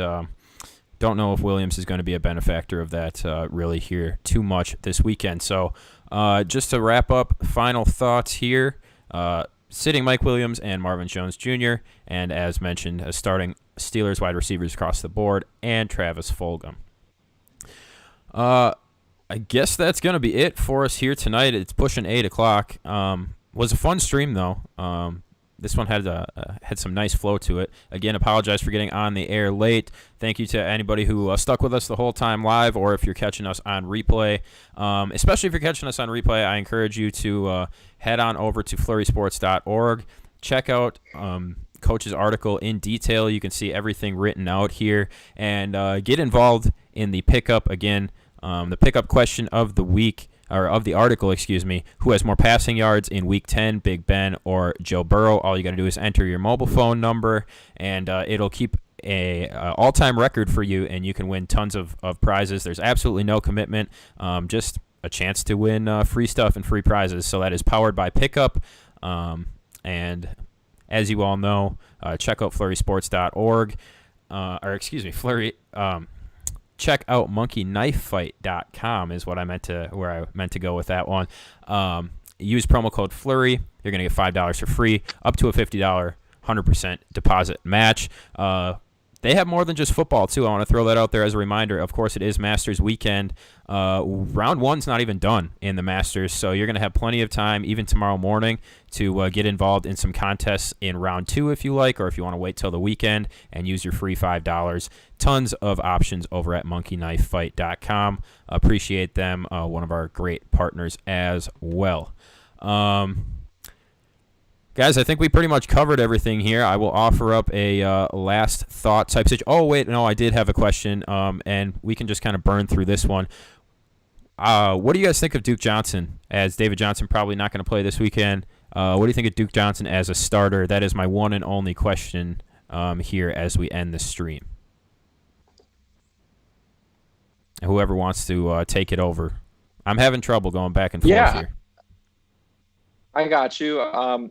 don't know if Williams is going to be a benefactor of that really here too much this weekend. So just to wrap up, final thoughts here. Sitting Mike Williams and Marvin Jones Jr., and as mentioned, starting Steelers wide receivers across the board, and Travis Fulgham. I guess that's going to be it for us here tonight. It's pushing 8 o'clock. Was a fun stream, though. This one had some nice flow to it. Again, apologize for getting on the air late. Thank you to anybody who stuck with us the whole time live, or if you're catching us on replay. Especially if you're catching us on replay, I encourage you to head on over to flurrysports.org. Check out Coach's article in detail. You can see everything written out here, and get involved in the pickup. Again, the pickup question of the week, or of the article, who has more passing yards in Week 10, Big Ben or Joe Burrow? All you got to do is enter your mobile phone number, and it'll keep a all-time record for you, and you can win tons of prizes. There's absolutely no commitment, just a chance to win free stuff and free prizes. So that is powered by Pickup, and as you all know, check out flurrysports.org, Flurry. check out monkeyknifefight.com is what where I meant to go with that one. Use promo code Flurry. You're going to get $5 for free, up to a $50 100% deposit match. They have more than just football, too. I want to throw that out there as a reminder. Of course, it is Masters weekend. Round one's not even done in the Masters, so you're going to have plenty of time, even tomorrow morning, to get involved in some contests in round two if you like, or if you want to wait till the weekend and use your free $5. Tons of options over at monkeyknifefight.com. Appreciate them. One of our great partners as well. Guys, I think we pretty much covered everything here. I will offer up a last thought type situation. Oh, wait, no, I did have a question, and we can just kind of burn through this one. What do you guys think of Duke Johnson, as David Johnson probably not going to play this weekend? What do you think of Duke Johnson as a starter? That is my one and only question here as we end the stream. Whoever wants to take it over. I'm having trouble going back and forth here. I got you.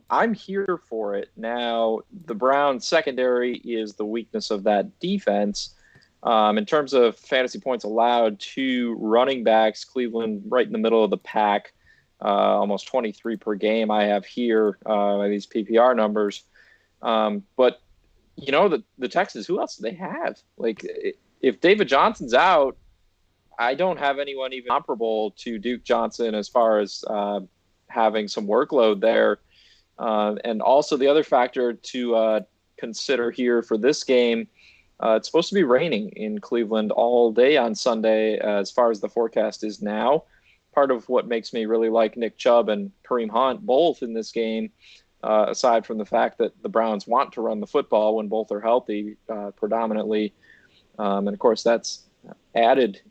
I'm here for it. Now, the Browns secondary is the weakness of that defense. In terms of fantasy points allowed to running backs, Cleveland right in the middle of the pack, almost 23 per game I have here by these PPR numbers. But, you know, the Texans, who else do they have? Like, if David Johnson's out, I don't have anyone even comparable to Duke Johnson as far as having some workload there. And also the other factor to consider here for this game, it's supposed to be raining in Cleveland all day on Sunday as far as the forecast is now. Part of what makes me really like Nick Chubb and Kareem Hunt both in this game, aside from the fact that the Browns want to run the football when both are healthy predominantly. And, of course, that's added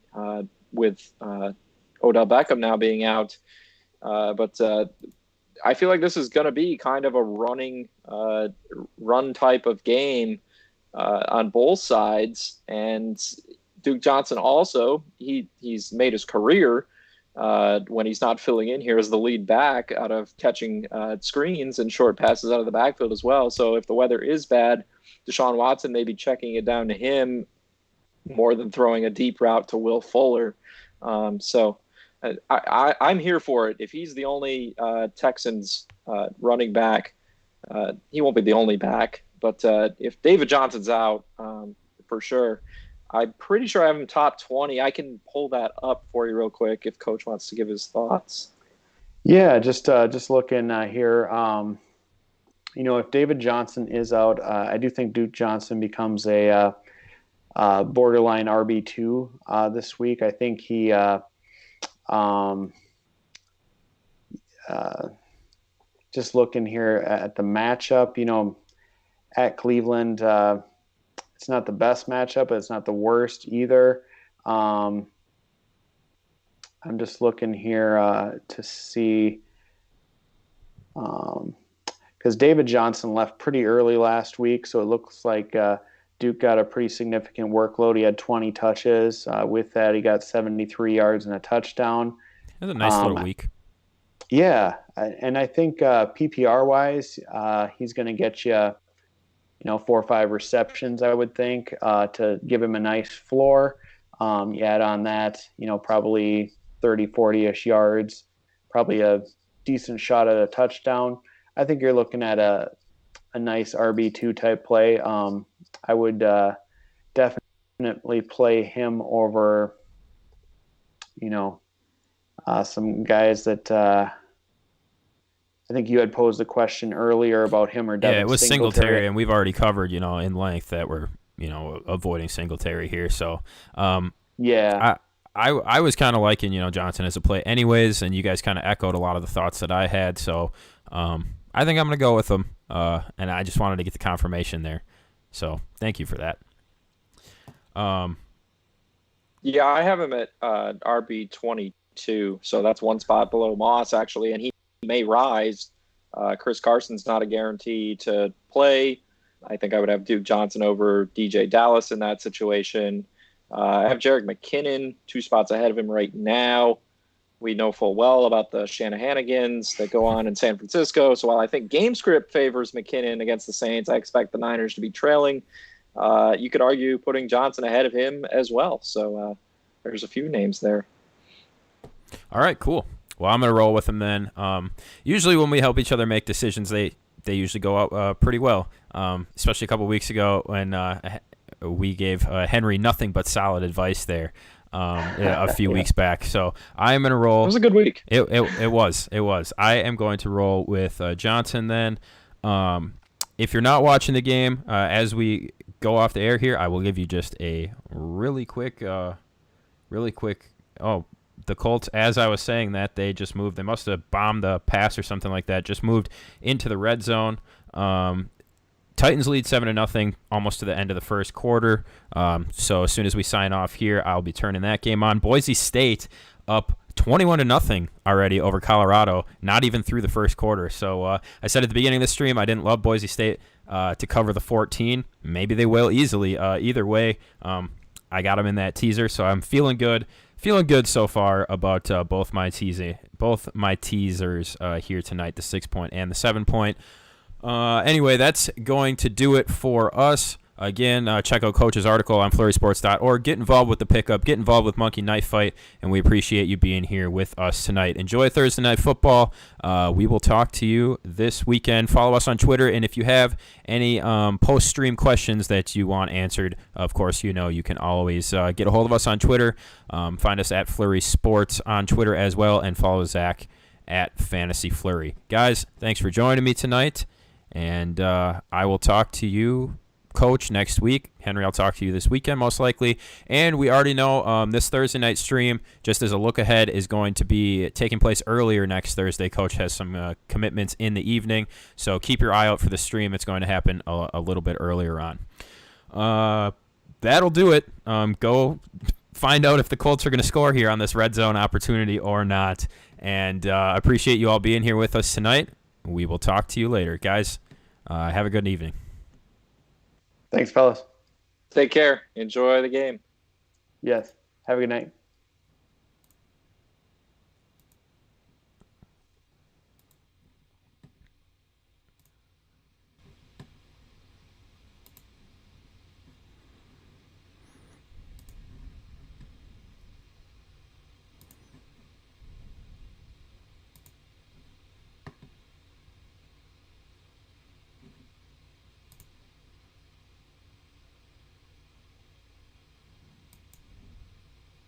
with Odell Beckham now being out. But I feel like this is going to be kind of a run type of game on both sides. And Duke Johnson also, he's made his career when he's not filling in here as the lead back out of catching screens and short passes out of the backfield as well. So if the weather is bad, Deshaun Watson may be checking it down to him more than throwing a deep route to Will Fuller. I'm here for it. If he's the only Texans running back, he won't be the only back. But if David Johnson's out, for sure, I'm pretty sure I have him top 20. I can pull that up for you real quick if Coach wants to give his thoughts. Yeah, just looking here. You know, if David Johnson is out, I do think Duke Johnson becomes a borderline RB2 this week. I think he just looking here at the matchup, you know, at Cleveland, it's not the best matchup, but it's not the worst either. I'm just looking here to see, because David Johnson left pretty early last week, so it looks like Duke got a pretty significant workload. He had 20 touches. With that, he got 73 yards and a touchdown. It was a nice little week. Yeah, and I think PPR-wise, he's going to get you, 4 or 5 receptions, I would think, to give him a nice floor. You add on that, probably 30, 40-ish yards, probably a decent shot at a touchdown. I think you're looking at a nice RB2 type play. I would definitely play him over, some guys that I think you had posed a question earlier about him or Devin Yeah, it was Singletary, and we've already covered, in length that we're, avoiding Singletary here. So, yeah. I was kind of liking, Johnson as a play anyways, and you guys kind of echoed a lot of the thoughts that I had. So, I think I'm going to go with him, and I just wanted to get the confirmation there. So thank you for that. Yeah, I have him at RB 22, so that's one spot below Moss actually, and he may rise. Chris Carson's not a guarantee to play. I think I would have Duke Johnson over DJ Dallas in that situation. I have Jerick McKinnon 2 spots ahead of him right now. We know full well about the Shanahanigans that go on in San Francisco. So while I think game script favors McKinnon against the Saints, I expect the Niners to be trailing. you could argue putting Johnson ahead of him as well. So there's a few names there. All right, cool. Well, I'm going to roll with him then. Usually when we help each other make decisions, they usually go out pretty well, especially a couple weeks ago when we gave Henry nothing but solid advice there a few weeks back. So I am going to roll. It was a good week. It was. I am going to roll with Johnson then. If you're not watching the game, as we go off the air here, I will give you just a really quick. The Colts, as I was saying that, they just moved. They must have bombed the pass or something like that. Just moved into the red zone. Titans lead 7-0 almost to the end of the first quarter. So as soon as we sign off here, I'll be turning that game on. Boise State up 21-0 already over Colorado, not even through the first quarter. So I said at the beginning of the stream I didn't love Boise State to cover the 14. Maybe they will easily. Either way, I got them in that teaser, so I'm feeling good. Feeling good so far about both my teasers here tonight, the 6-point and the 7-point. Anyway, that's going to do it for us. Again, check out Coach's article on flurrysports.org. Get involved with the pickup. Get involved with Monkey Knife Fight, and we appreciate you being here with us tonight. Enjoy Thursday Night Football. We will talk to you this weekend. Follow us on Twitter, and if you have any post-stream questions that you want answered, of course, you can always get a hold of us on Twitter. Find us at Flurry Sports on Twitter as well, and follow Zach at Fantasy Flurry. Guys, thanks for joining me tonight, and I will talk to you, Coach, next week. Henry, I'll talk to you this weekend most likely. And we already know this Thursday night stream, just as a look ahead, is going to be taking place earlier next Thursday. Coach has some commitments in the evening, so keep your eye out for the stream. It's going to happen a little bit earlier on. That'll do it. Go find out if the Colts are going to score here on this red zone opportunity or not. And appreciate you all being here with us tonight. We will talk to you later. Guys, have a good evening. Thanks, fellas. Take care. Enjoy the game. Yes. Have a good night.